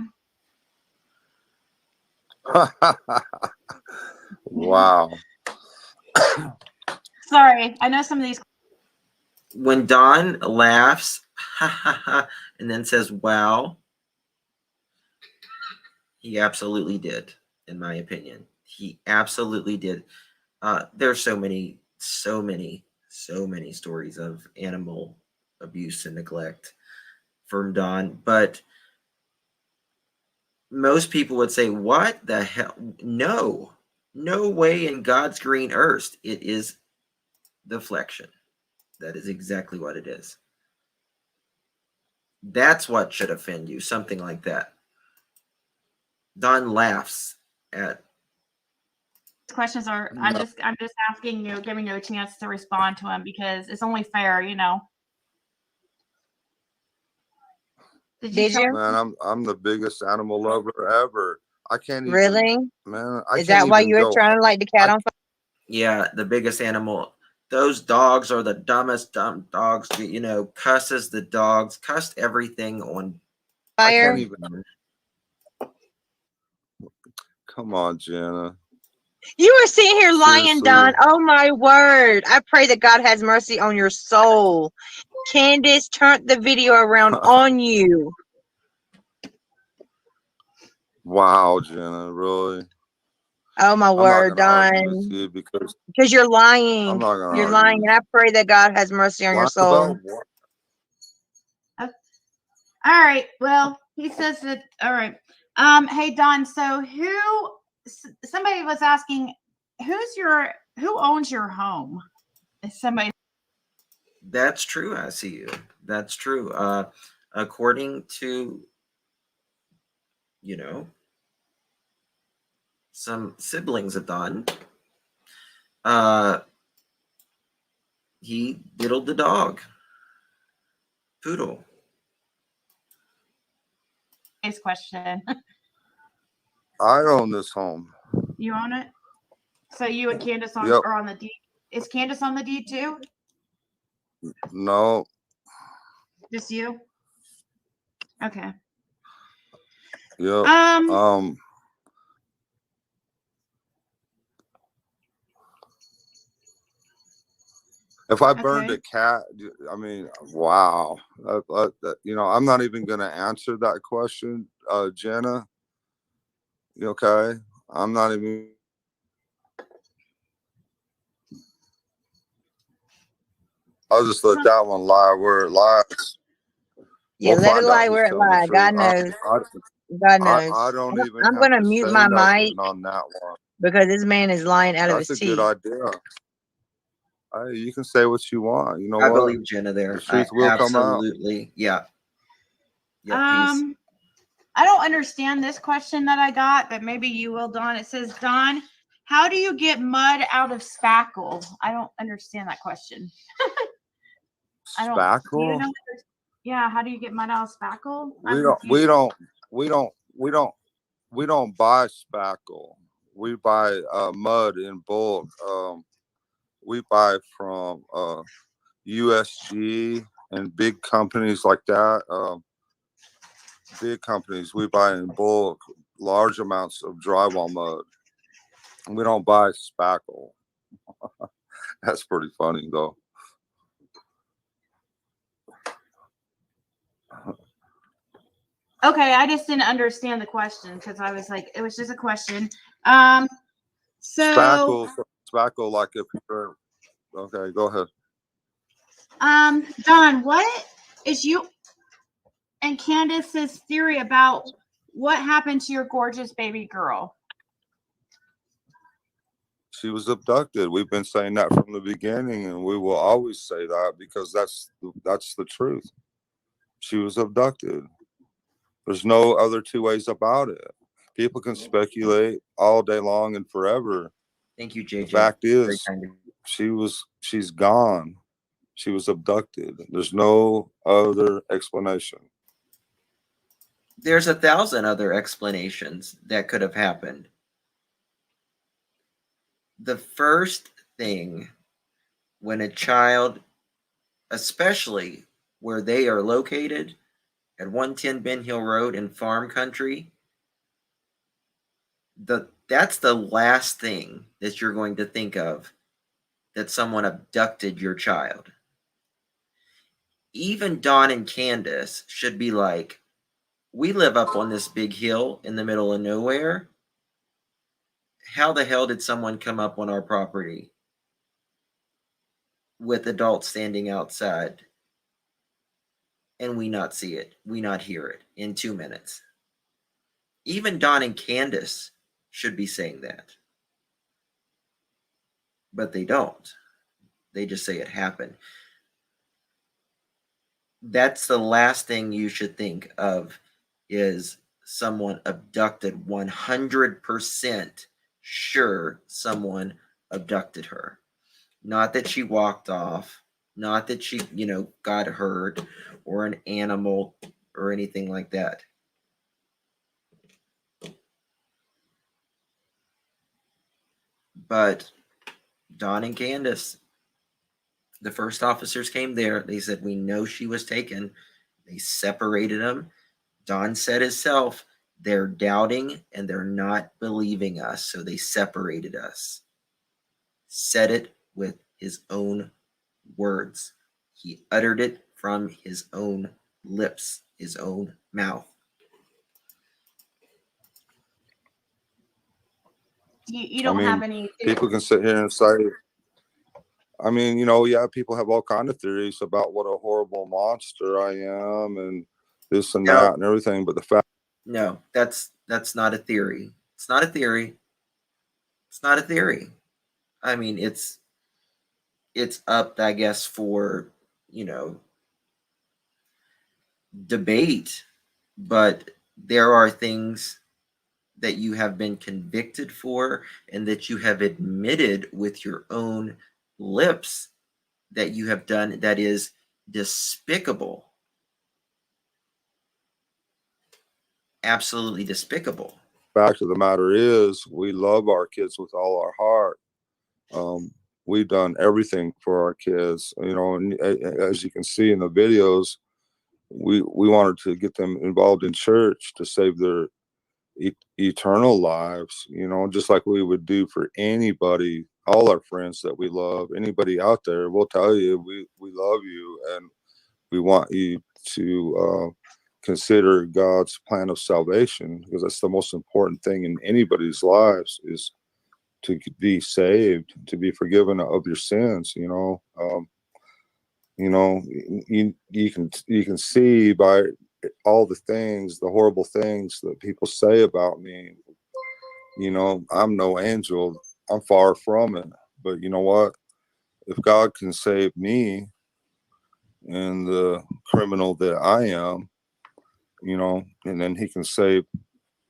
[SPEAKER 4] Wow.
[SPEAKER 3] Sorry, I know some of these.
[SPEAKER 2] When Dawn laughs, and then says, wow, he absolutely did, in my opinion. He absolutely did. There's so many stories of animal abuse and neglect from Dawn, but most people would say, what the hell? No way in God's green earth. It is deflection. That is exactly what it is. That's what should offend you, something like that. Dawn laughs at.
[SPEAKER 3] Questions are. I'm just asking you, giving you a chance to respond to them because it's only fair,
[SPEAKER 6] Did you?
[SPEAKER 4] Man, I'm the biggest animal lover ever. I can't even.
[SPEAKER 6] Really?
[SPEAKER 4] Man, I
[SPEAKER 6] Is
[SPEAKER 4] can't
[SPEAKER 6] that why
[SPEAKER 4] even
[SPEAKER 6] you were
[SPEAKER 4] go.
[SPEAKER 6] trying to light the cat on fire?
[SPEAKER 2] Yeah, the biggest animal. Those dogs are the dumbest dumb dogs. Cusses the dogs, cussed everything on.
[SPEAKER 4] I
[SPEAKER 6] Fire?
[SPEAKER 4] can't even. Come on, Jenna.
[SPEAKER 6] You were sitting here lying,
[SPEAKER 4] Seriously.
[SPEAKER 6] Don. Oh my word. I pray that God has mercy on your soul. Candace turned the video around on you.
[SPEAKER 4] Wow, Jenna, really?
[SPEAKER 6] Oh my
[SPEAKER 4] I'm not
[SPEAKER 6] word,
[SPEAKER 4] gonna argue with
[SPEAKER 6] Don.
[SPEAKER 4] you because
[SPEAKER 6] Because you're lying.
[SPEAKER 4] I'm not gonna
[SPEAKER 6] You're
[SPEAKER 4] argue.
[SPEAKER 6] lying, and I pray that God has mercy on your
[SPEAKER 4] Lying
[SPEAKER 6] soul.
[SPEAKER 4] about what?
[SPEAKER 3] All right. Well, he says that. All right. Hey Don. So somebody was asking, who owns your home? Is somebody?
[SPEAKER 2] That's true. I see you. That's true. According to, some siblings of Dawn, he diddled the dog. Poodle.
[SPEAKER 3] Nice question.
[SPEAKER 4] I own this home.
[SPEAKER 3] You own it. So you and Candace
[SPEAKER 4] Yep.
[SPEAKER 3] are on the deed. Is Candace on the deed too?
[SPEAKER 4] No.
[SPEAKER 3] Just you? Okay.
[SPEAKER 4] Yep. If I burned a cat, I mean, wow. I'm not even going to answer that question, Jenna. Okay? I'm not even. I'll just let that one lie where it lies.
[SPEAKER 6] Yeah,
[SPEAKER 4] We'll
[SPEAKER 6] let it
[SPEAKER 4] find
[SPEAKER 6] lie
[SPEAKER 4] out who's
[SPEAKER 6] where it
[SPEAKER 4] telling the
[SPEAKER 6] lies. God
[SPEAKER 4] truth.
[SPEAKER 6] knows. God knows.
[SPEAKER 4] I don't even
[SPEAKER 6] I'm
[SPEAKER 4] have
[SPEAKER 6] gonna
[SPEAKER 4] to
[SPEAKER 6] mute
[SPEAKER 4] say
[SPEAKER 6] my
[SPEAKER 4] nothing
[SPEAKER 6] mic
[SPEAKER 4] on that one.
[SPEAKER 6] because this man is lying out of
[SPEAKER 4] That's
[SPEAKER 6] his
[SPEAKER 4] a good
[SPEAKER 6] teeth.
[SPEAKER 4] idea. Hey, you can say what you want. You know
[SPEAKER 2] I
[SPEAKER 4] what?
[SPEAKER 2] believe Jenna there.
[SPEAKER 4] The truth will come out.
[SPEAKER 2] Absolutely. Yeah. Yeah. He's
[SPEAKER 3] I don't understand this question that I got, but maybe you will, Dawn. It says, Dawn, how do you get mud out of spackle? I don't understand that question. I don't. Do you
[SPEAKER 4] Spackle?
[SPEAKER 3] know? Yeah. How do you get mud out of spackle?
[SPEAKER 4] We don't buy spackle. We buy mud in bulk. We buy from USG and big companies like that. Big companies, we buy in bulk large amounts of drywall mud. We don't buy spackle. That's pretty funny though.
[SPEAKER 3] Okay, I just didn't understand the question because I was like, it was just a question. So
[SPEAKER 4] Spackle, like if you're okay, go ahead.
[SPEAKER 3] Don, what is you and Candace's theory about what happened to your gorgeous baby girl?
[SPEAKER 4] She was abducted. We've been saying that from the beginning, and we will always say that because that's the truth. She was abducted. There's no other two ways about it. People can speculate all day long and forever.
[SPEAKER 2] Thank you, JJ.
[SPEAKER 4] The fact is,
[SPEAKER 2] Very kind of
[SPEAKER 4] she's gone. She was abducted. There's no other explanation.
[SPEAKER 2] There's 1,000 other explanations that could have happened. The first thing when a child, especially where they are located at 110 Ben Hill Road in farm country, that's the last thing that you're going to think of, that someone abducted your child. Even Dawn and Candace should be like, we live up on this big hill in the middle of nowhere. How the hell did someone come up on our property with adults standing outside and we not see it, we not hear it in 2 minutes? Even Dawn and Candace should be saying that. But they don't. They just say it happened. That's the last thing you should think of, is someone abducted. 100% sure someone abducted her. Not that she walked off, not that she, got hurt, or an animal or anything like that. But Dawn and Candace, the first officers came there. They said, we know she was taken. They separated them. Dawn said herself, they're doubting and they're not believing us, so they separated us. Said it with his own words. He uttered it from his own lips, his own mouth.
[SPEAKER 3] You don't have any.
[SPEAKER 4] People can sit here and say, people have all kind of theories about what a horrible monster I am and this and that and everything. But the fact,
[SPEAKER 2] no, that's not a theory. It's not a theory. It's not a theory. I mean, it's up, I guess, for debate, but there are things that you have been convicted for and that you have admitted with your own lips that you have done that is despicable. Absolutely despicable.
[SPEAKER 4] Fact of the matter is, we love our kids with all our heart. We've done everything for our kids, and as you can see in the videos, we wanted to get them involved in church to save their eternal lives, just like we would do for anybody, all our friends that we love, anybody out there. We'll tell you, we love you, and we want you to consider God's plan of salvation, because that's the most important thing in anybody's lives, is to be saved, to be forgiven of your sins. You know, you can see by all the things, the horrible things that people say about me. You know, I'm no angel. I'm far from it. But you know what? If God can save me and the criminal that I am, you know, and then he can save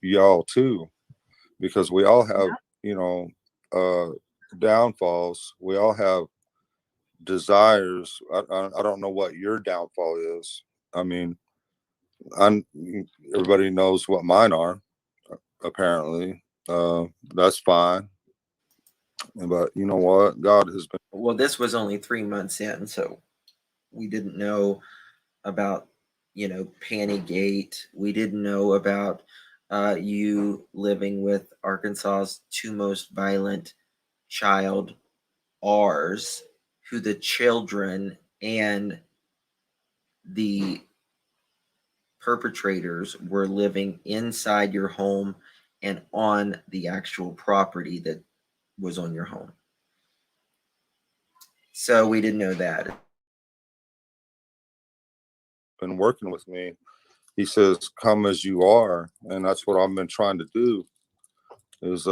[SPEAKER 4] y'all too, because we all have, you know, downfalls. We all have desires. I don't know what your downfall is. I mean, I'm everybody knows what mine are, apparently. That's fine. But you know what? God has been.
[SPEAKER 2] Well, this was only 3 months in, so we didn't know about, you know, Pantygate. We didn't know about you living with Arkansas's two most violent child, ours, who the children and the perpetrators were living inside your home and on the actual property that was on your home. So we didn't know that.
[SPEAKER 4] Been working with me. He says, "Come as you are," and that's what I've been trying to do. Is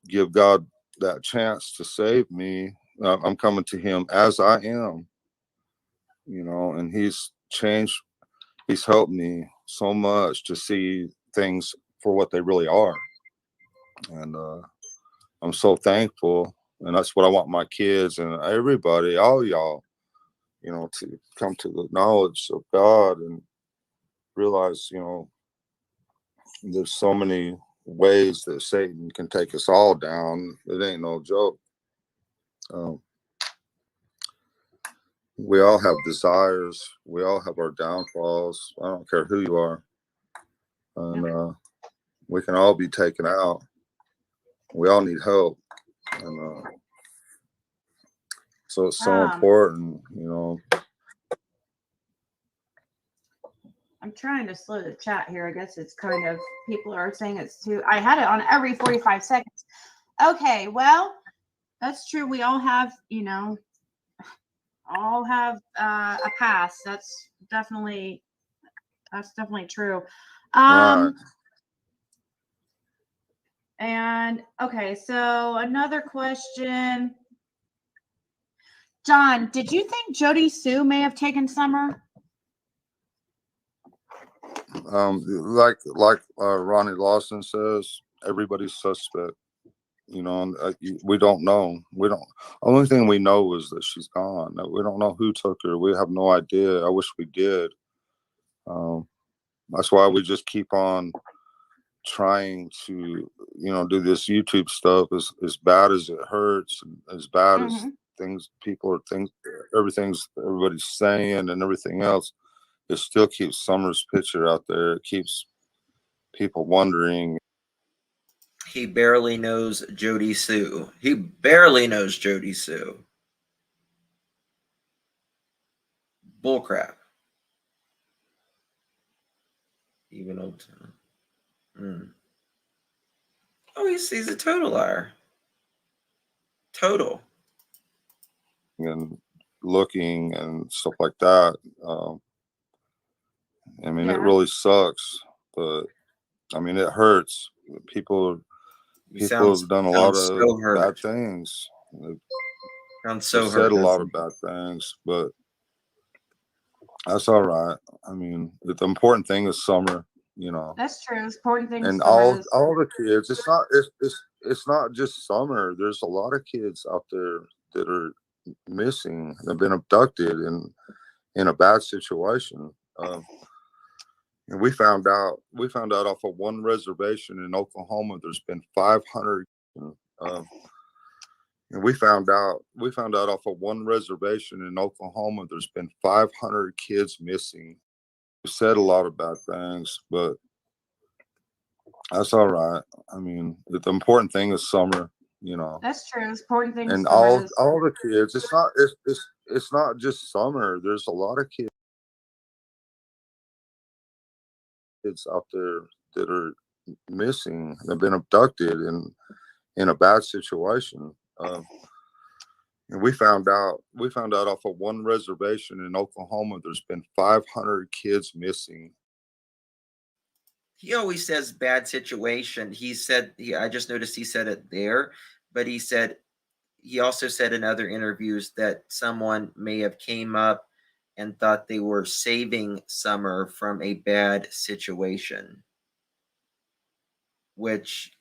[SPEAKER 4] give God that chance to save me. I'm coming to Him as I am, you know, and He's changed. He's helped me so much to see things for what they really are, and I'm so thankful. And that's what I want my kids and everybody, all y'all, you know, to come to the knowledge of God and realize, you know, there's so many ways that Satan can take us all down. It ain't no joke. We all have desires. We all have our downfalls. I don't care who you are. And we can all be taken out. We all need help. And so it's so important, you know.
[SPEAKER 3] I'm trying to slow the chat here. I guess it's kind of, people are saying it's too, I had it on every 45 seconds. Okay, well, that's true. We all have, you know, all have a past. That's definitely true.
[SPEAKER 4] Right.
[SPEAKER 3] And okay, so another question. John, did you think Jody Sue may have taken Summer?
[SPEAKER 4] Like Ronnie Lawson says, everybody's suspect. You know, and, we don't know. We don't. Only thing we know is that she's gone. We don't know who took her. We have no idea. I wish we did. That's why we just keep on trying to, you know, do this YouTube stuff. As bad as it hurts, as bad as things people are think everybody's saying and everything else, it still keeps Summer's picture out there. It keeps people wondering.
[SPEAKER 2] He barely knows Jody Sue. He barely knows Jody Sue. Bullcrap. Even old time. Oh, he's a total liar. Total.
[SPEAKER 4] And looking and stuff like that. I mean, it really sucks, but I mean, it hurts. People have done a lot of bad things. They've said a lot of bad things, but that's all right. I mean, the important thing is Summer, you know.
[SPEAKER 3] That's true. The important thing
[SPEAKER 4] and
[SPEAKER 3] is
[SPEAKER 4] all the kids. It's not just Summer. There's a lot of kids out there that are missing. They've been abducted in a bad situation. And we found out off of one reservation in Oklahoma, there's been 500. And we found out off of one reservation in Oklahoma, there's been 500 kids missing. We said a lot of bad things, but that's all right. I mean, the important thing is Summer, you know.
[SPEAKER 3] That's true. The important thing
[SPEAKER 4] and all the kids. It's not just Summer. There's a lot of kids out there that are missing. They've been abducted in a bad situation. And we found out off of one reservation in Oklahoma, there's been 500 kids missing.
[SPEAKER 2] He always says bad situation. He said, I just noticed he said it there, but he also said in other interviews that someone may have came up and thought they were saving Summer from a bad situation, which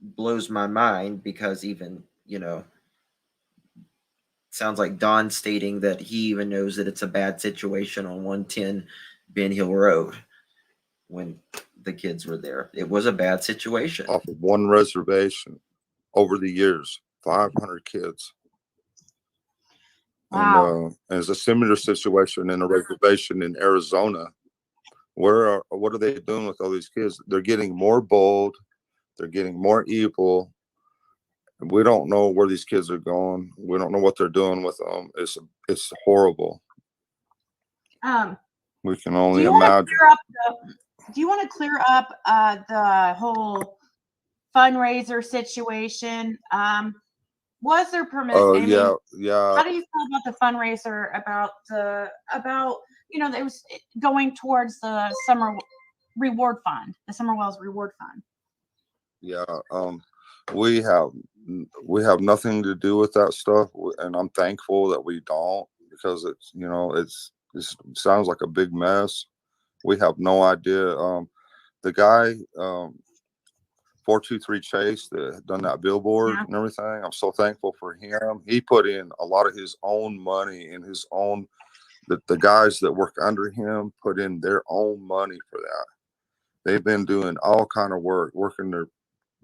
[SPEAKER 2] blows my mind because even, sounds like Don stating that he even knows that it's a bad situation on 110 Ben Hill Road when the kids were there. It was a bad situation.
[SPEAKER 4] Off of one reservation over the years, 500 kids.
[SPEAKER 3] Wow.
[SPEAKER 4] And it's a similar situation in a reservation in Arizona. What are they doing with all these kids? They're getting more bold. They're getting more evil. We don't know where these kids are going. We don't know what they're doing with them. It's horrible. We can only imagine.
[SPEAKER 3] Do you want to clear up the whole fundraiser situation? Was there permit?
[SPEAKER 4] Oh,
[SPEAKER 3] yeah.
[SPEAKER 4] yeah.
[SPEAKER 3] How do you feel about the fundraiser? About it was going towards the summer reward fund, the Summer Wells reward fund.
[SPEAKER 4] Yeah. We have nothing to do with that stuff, and I'm thankful that we don't, because it sounds like a big mess. We have no idea. The guy, 423 Chase, that done that billboard and everything, I'm so thankful for him. He put in a lot of his own money and his own, the guys that work under him put in their own money for that. They've been doing all kind of work, working their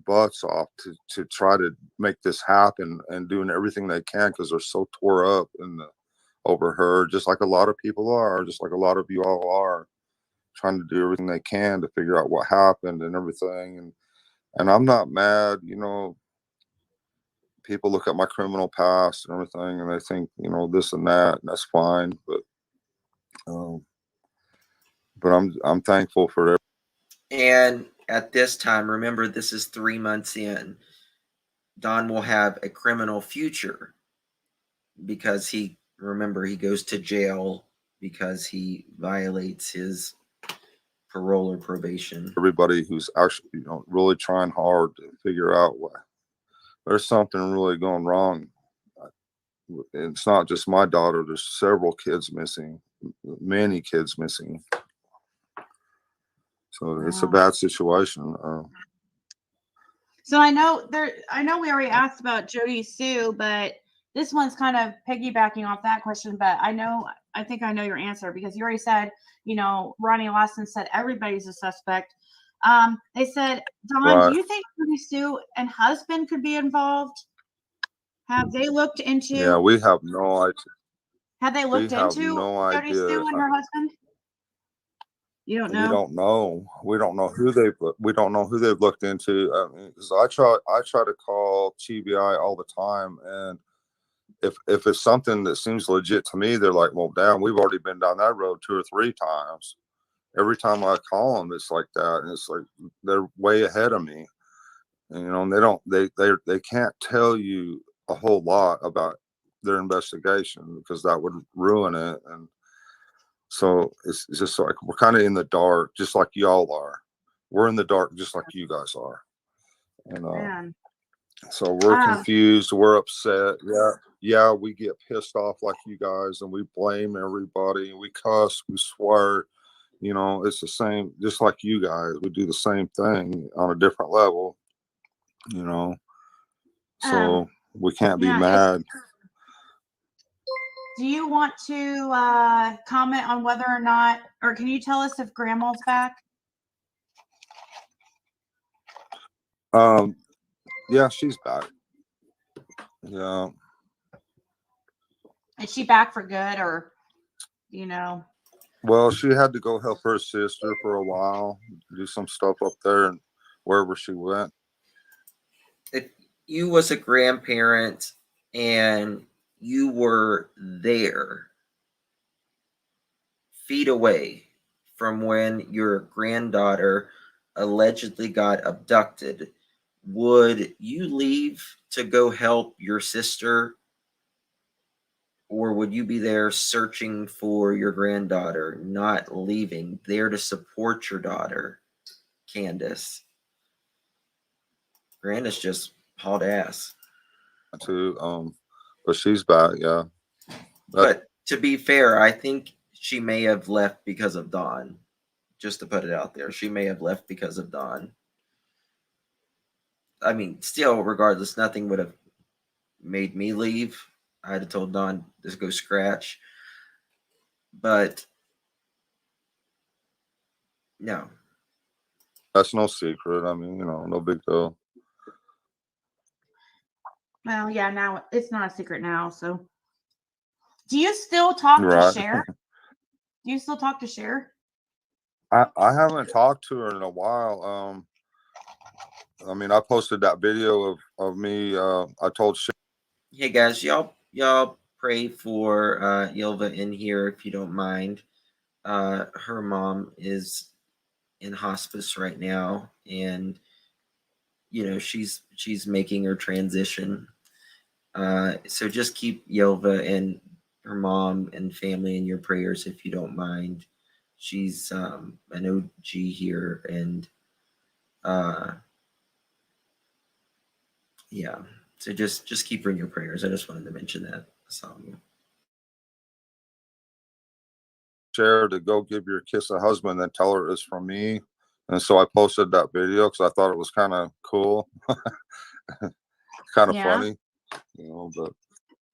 [SPEAKER 4] butts off to try to make this happen, and doing everything they can because they're so tore up over her, just like a lot of people are, just like a lot of you all are, trying to do everything they can to figure out what happened and everything. And I'm not mad. People look at my criminal past and everything, and they think, this and that, and that's fine. But I'm thankful for it.
[SPEAKER 2] And at this time, remember, this is 3 months in. Don will have a criminal future because he goes to jail because he violates his parole or probation.
[SPEAKER 4] Everybody who's actually, really trying hard to figure out there's something really going wrong. It's not just my daughter. There's several kids missing, many kids missing. So it's a bad situation.
[SPEAKER 3] So I know we already asked about Jody Sue, but this one's kind of piggybacking off that question. But I think I know your answer, because you already said, Ronnie Lawson said everybody's a suspect. They said, Don,
[SPEAKER 4] Right.
[SPEAKER 3] Do you think Jody Sue and husband could be involved? Have they looked into?
[SPEAKER 4] Yeah, we have no idea.
[SPEAKER 3] Have they looked into
[SPEAKER 4] no
[SPEAKER 3] Jody
[SPEAKER 4] idea.
[SPEAKER 3] Sue and her husband? You don't know.
[SPEAKER 4] We don't know. We don't know who they've looked into. I mean, 'cause I try to call TBI all the time, and if it's something that seems legit to me, they're like, "Well, damn, we've already been down that road 2 or 3 times." Every time I call them, it's like that, and it's like they're way ahead of me. And they can't tell you a whole lot about their investigation, because that would ruin it. And so it's just like we're kind of in the dark, just like y'all are. We're in the dark, just like you guys are. And so we're confused. We're upset. Yeah, we get pissed off like you guys, and we blame everybody. We cuss. We swear. It's the same, just like you guys. We do the same thing on a different level. So we can't be mad.
[SPEAKER 3] Do you want to comment on whether or not, or can you tell us if Grandma's back?
[SPEAKER 4] Yeah, she's back. Yeah.
[SPEAKER 3] Is she back for good, or
[SPEAKER 4] Well, she had to go help her sister for a while, do some stuff up there and wherever she went.
[SPEAKER 2] If you was a grandparent and you were there, feet away from when your granddaughter allegedly got abducted, would you leave to go help your sister Or would you be there searching for your granddaughter, not leaving, there to support your daughter, Candace? Grandis just hauled ass.
[SPEAKER 4] Too, but she's back, yeah.
[SPEAKER 2] But to be fair, I think she may have left because of Dawn. Just to put it out there, she may have left because of Dawn. I mean, still, regardless, nothing would have made me leave. I'd have told Dawn to go scratch. But no.
[SPEAKER 4] That's no secret. I mean, no big deal.
[SPEAKER 3] Well, yeah, now it's not a secret now. So, do you still talk to Cher? Do you still talk to Cher?
[SPEAKER 4] I haven't talked to her in a while. I mean, I posted that video of me. I told Cher.
[SPEAKER 2] Hey guys, y'all pray for Yilva in here if you don't mind. Her mom is in hospice right now, and she's making her transition. So just keep Yelva and her mom and family in your prayers if you don't mind. She's an OG here, and yeah. So just keep her in your prayers. I just wanted to mention that.
[SPEAKER 4] Cher to go give your kiss a husband, then tell her it's from me. And so I posted that video because I thought it was kind of cool, kind of funny, But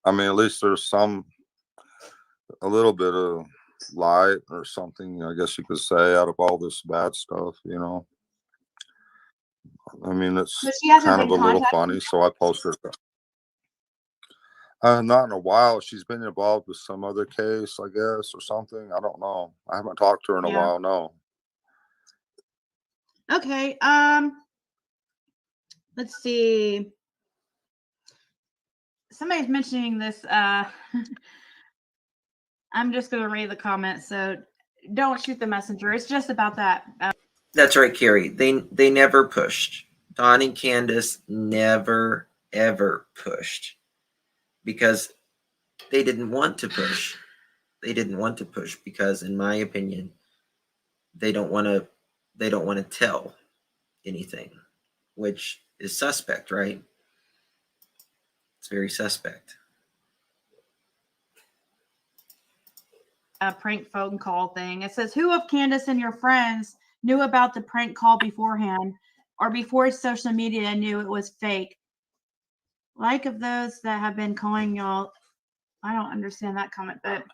[SPEAKER 4] I mean, at least there's a little bit of light or something, I guess you could say, out of all this bad stuff, I mean, it's kind of a little funny, so I posted that. Not in a while. She's been involved with some other case, I guess, or something. I don't know. I haven't talked to her in a while. No.
[SPEAKER 3] Okay. Let's see. Somebody's mentioning this. I'm just going to read the comments, so don't shoot the messenger. It's just about that.
[SPEAKER 2] That's right, Carrie. They never pushed. Dawn and Candace never ever pushed because they didn't want to push. They didn't want to push because, in my opinion, they don't want to tell anything, which is suspect, right? It's very suspect.
[SPEAKER 3] A prank phone call thing. It says, who of Candace and your friends knew about the prank call beforehand or before social media knew it was fake? Like of those that have been calling y'all. I don't understand that comment, but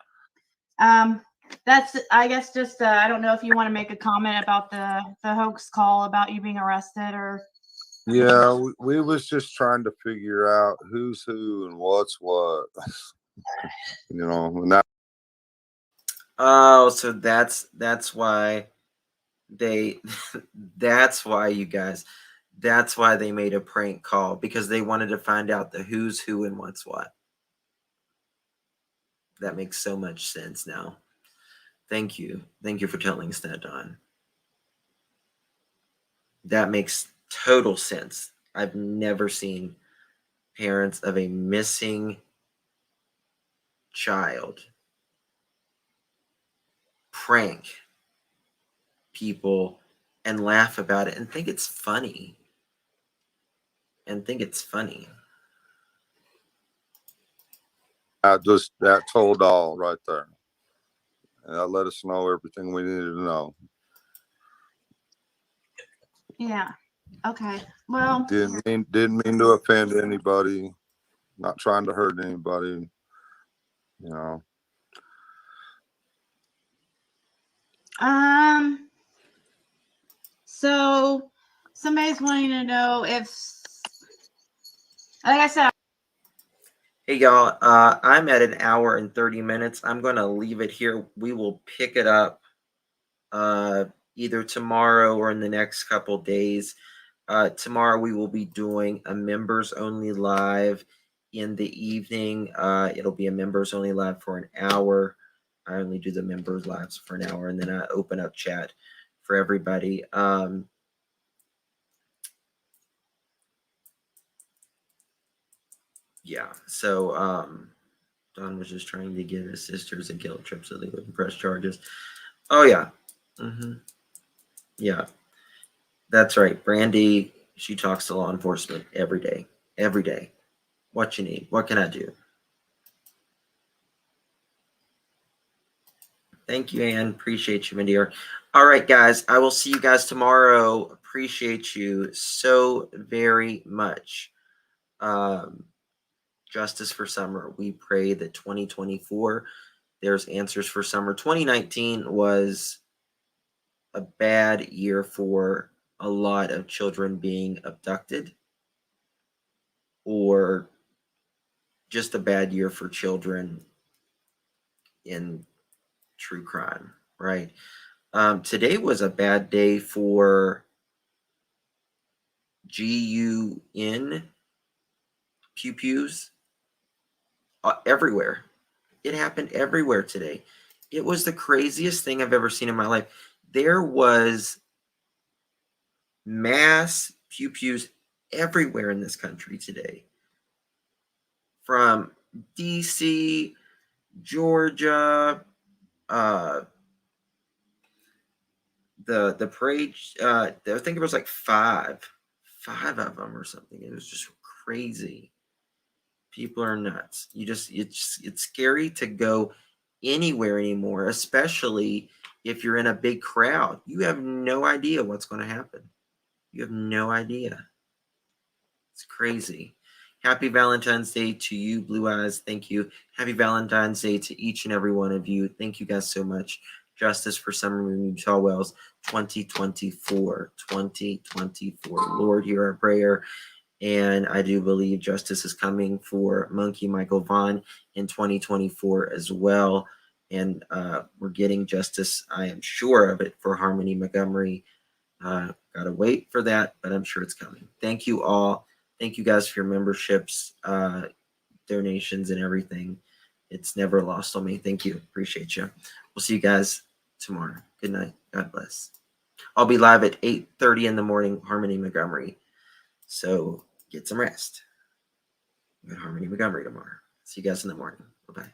[SPEAKER 3] that's, I guess, just I don't know if you want to make a comment about the hoax call about you being arrested or.
[SPEAKER 4] Yeah, we was just trying to figure out who's who and what's what. And that.
[SPEAKER 2] Oh, so that's why they that's why you guys, that's why they made a prank call, because they wanted to find out the who's who and what's what. That makes so much sense now. Thank you for telling us that, Dawn. That makes total sense. I've never seen parents of a missing child prank people and laugh about it and think it's funny.
[SPEAKER 4] That told all right there. And that let us know everything we needed to know.
[SPEAKER 3] Yeah. Okay. Well,
[SPEAKER 4] didn't mean to offend anybody. Not trying to hurt anybody.
[SPEAKER 3] So somebody's wanting to know if, like I said.
[SPEAKER 2] Hey y'all, I'm at an hour and 30 minutes. I'm going to leave it here. We will pick it up either tomorrow or in the next couple days. Tomorrow we will be doing a members only live in the evening. It'll be a members only live for an hour. I only do the members lives for an hour, and then I open up chat for everybody. Yeah, so Don was just trying to give his sisters a guilt trip so they wouldn't press charges. Oh, yeah. Yeah. That's right. Brandy, she talks to law enforcement every day. Every day. What you need? What can I do? Thank you, Ann. Appreciate you, my dear. All right, guys. I will see you guys tomorrow. Appreciate you so very much. Justice for Summer. We pray that 2024, there's answers for summer. 2019 was a bad year for a lot of children being abducted, or just a bad year for children in true crime, right? Today was a bad day for GUN pew-pews everywhere. It happened everywhere today. It was the craziest thing I've ever seen in my life. There was mass pew-pews everywhere in this country today. From DC, Georgia, the parade, I think it was like five of them or something. It was just crazy. People are nuts. It's scary to go anywhere anymore, especially if you're in a big crowd. You have no idea what's going to happen. You have no idea. It's crazy. Happy Valentine's Day to you, Blue Eyes. Thank you. Happy Valentine's Day to each and every one of you. Thank you guys so much. Justice for Summer Moon Utah Wells 2024. 2024. Lord, hear our prayer. And I do believe justice is coming for Monkey Michael Vaughn in 2024 as well. And we're getting justice, I am sure of it, for Harmony Montgomery. Gotta wait for that, but I'm sure it's coming. Thank you all. Thank you guys for your memberships, donations, and everything. It's never lost on me. Thank you. Appreciate you. We'll see you guys tomorrow. Good night. God bless. I'll be live at 8:30 in the morning, Harmony Montgomery. So get some rest. We got Harmony Montgomery tomorrow. See you guys in the morning. Bye-bye.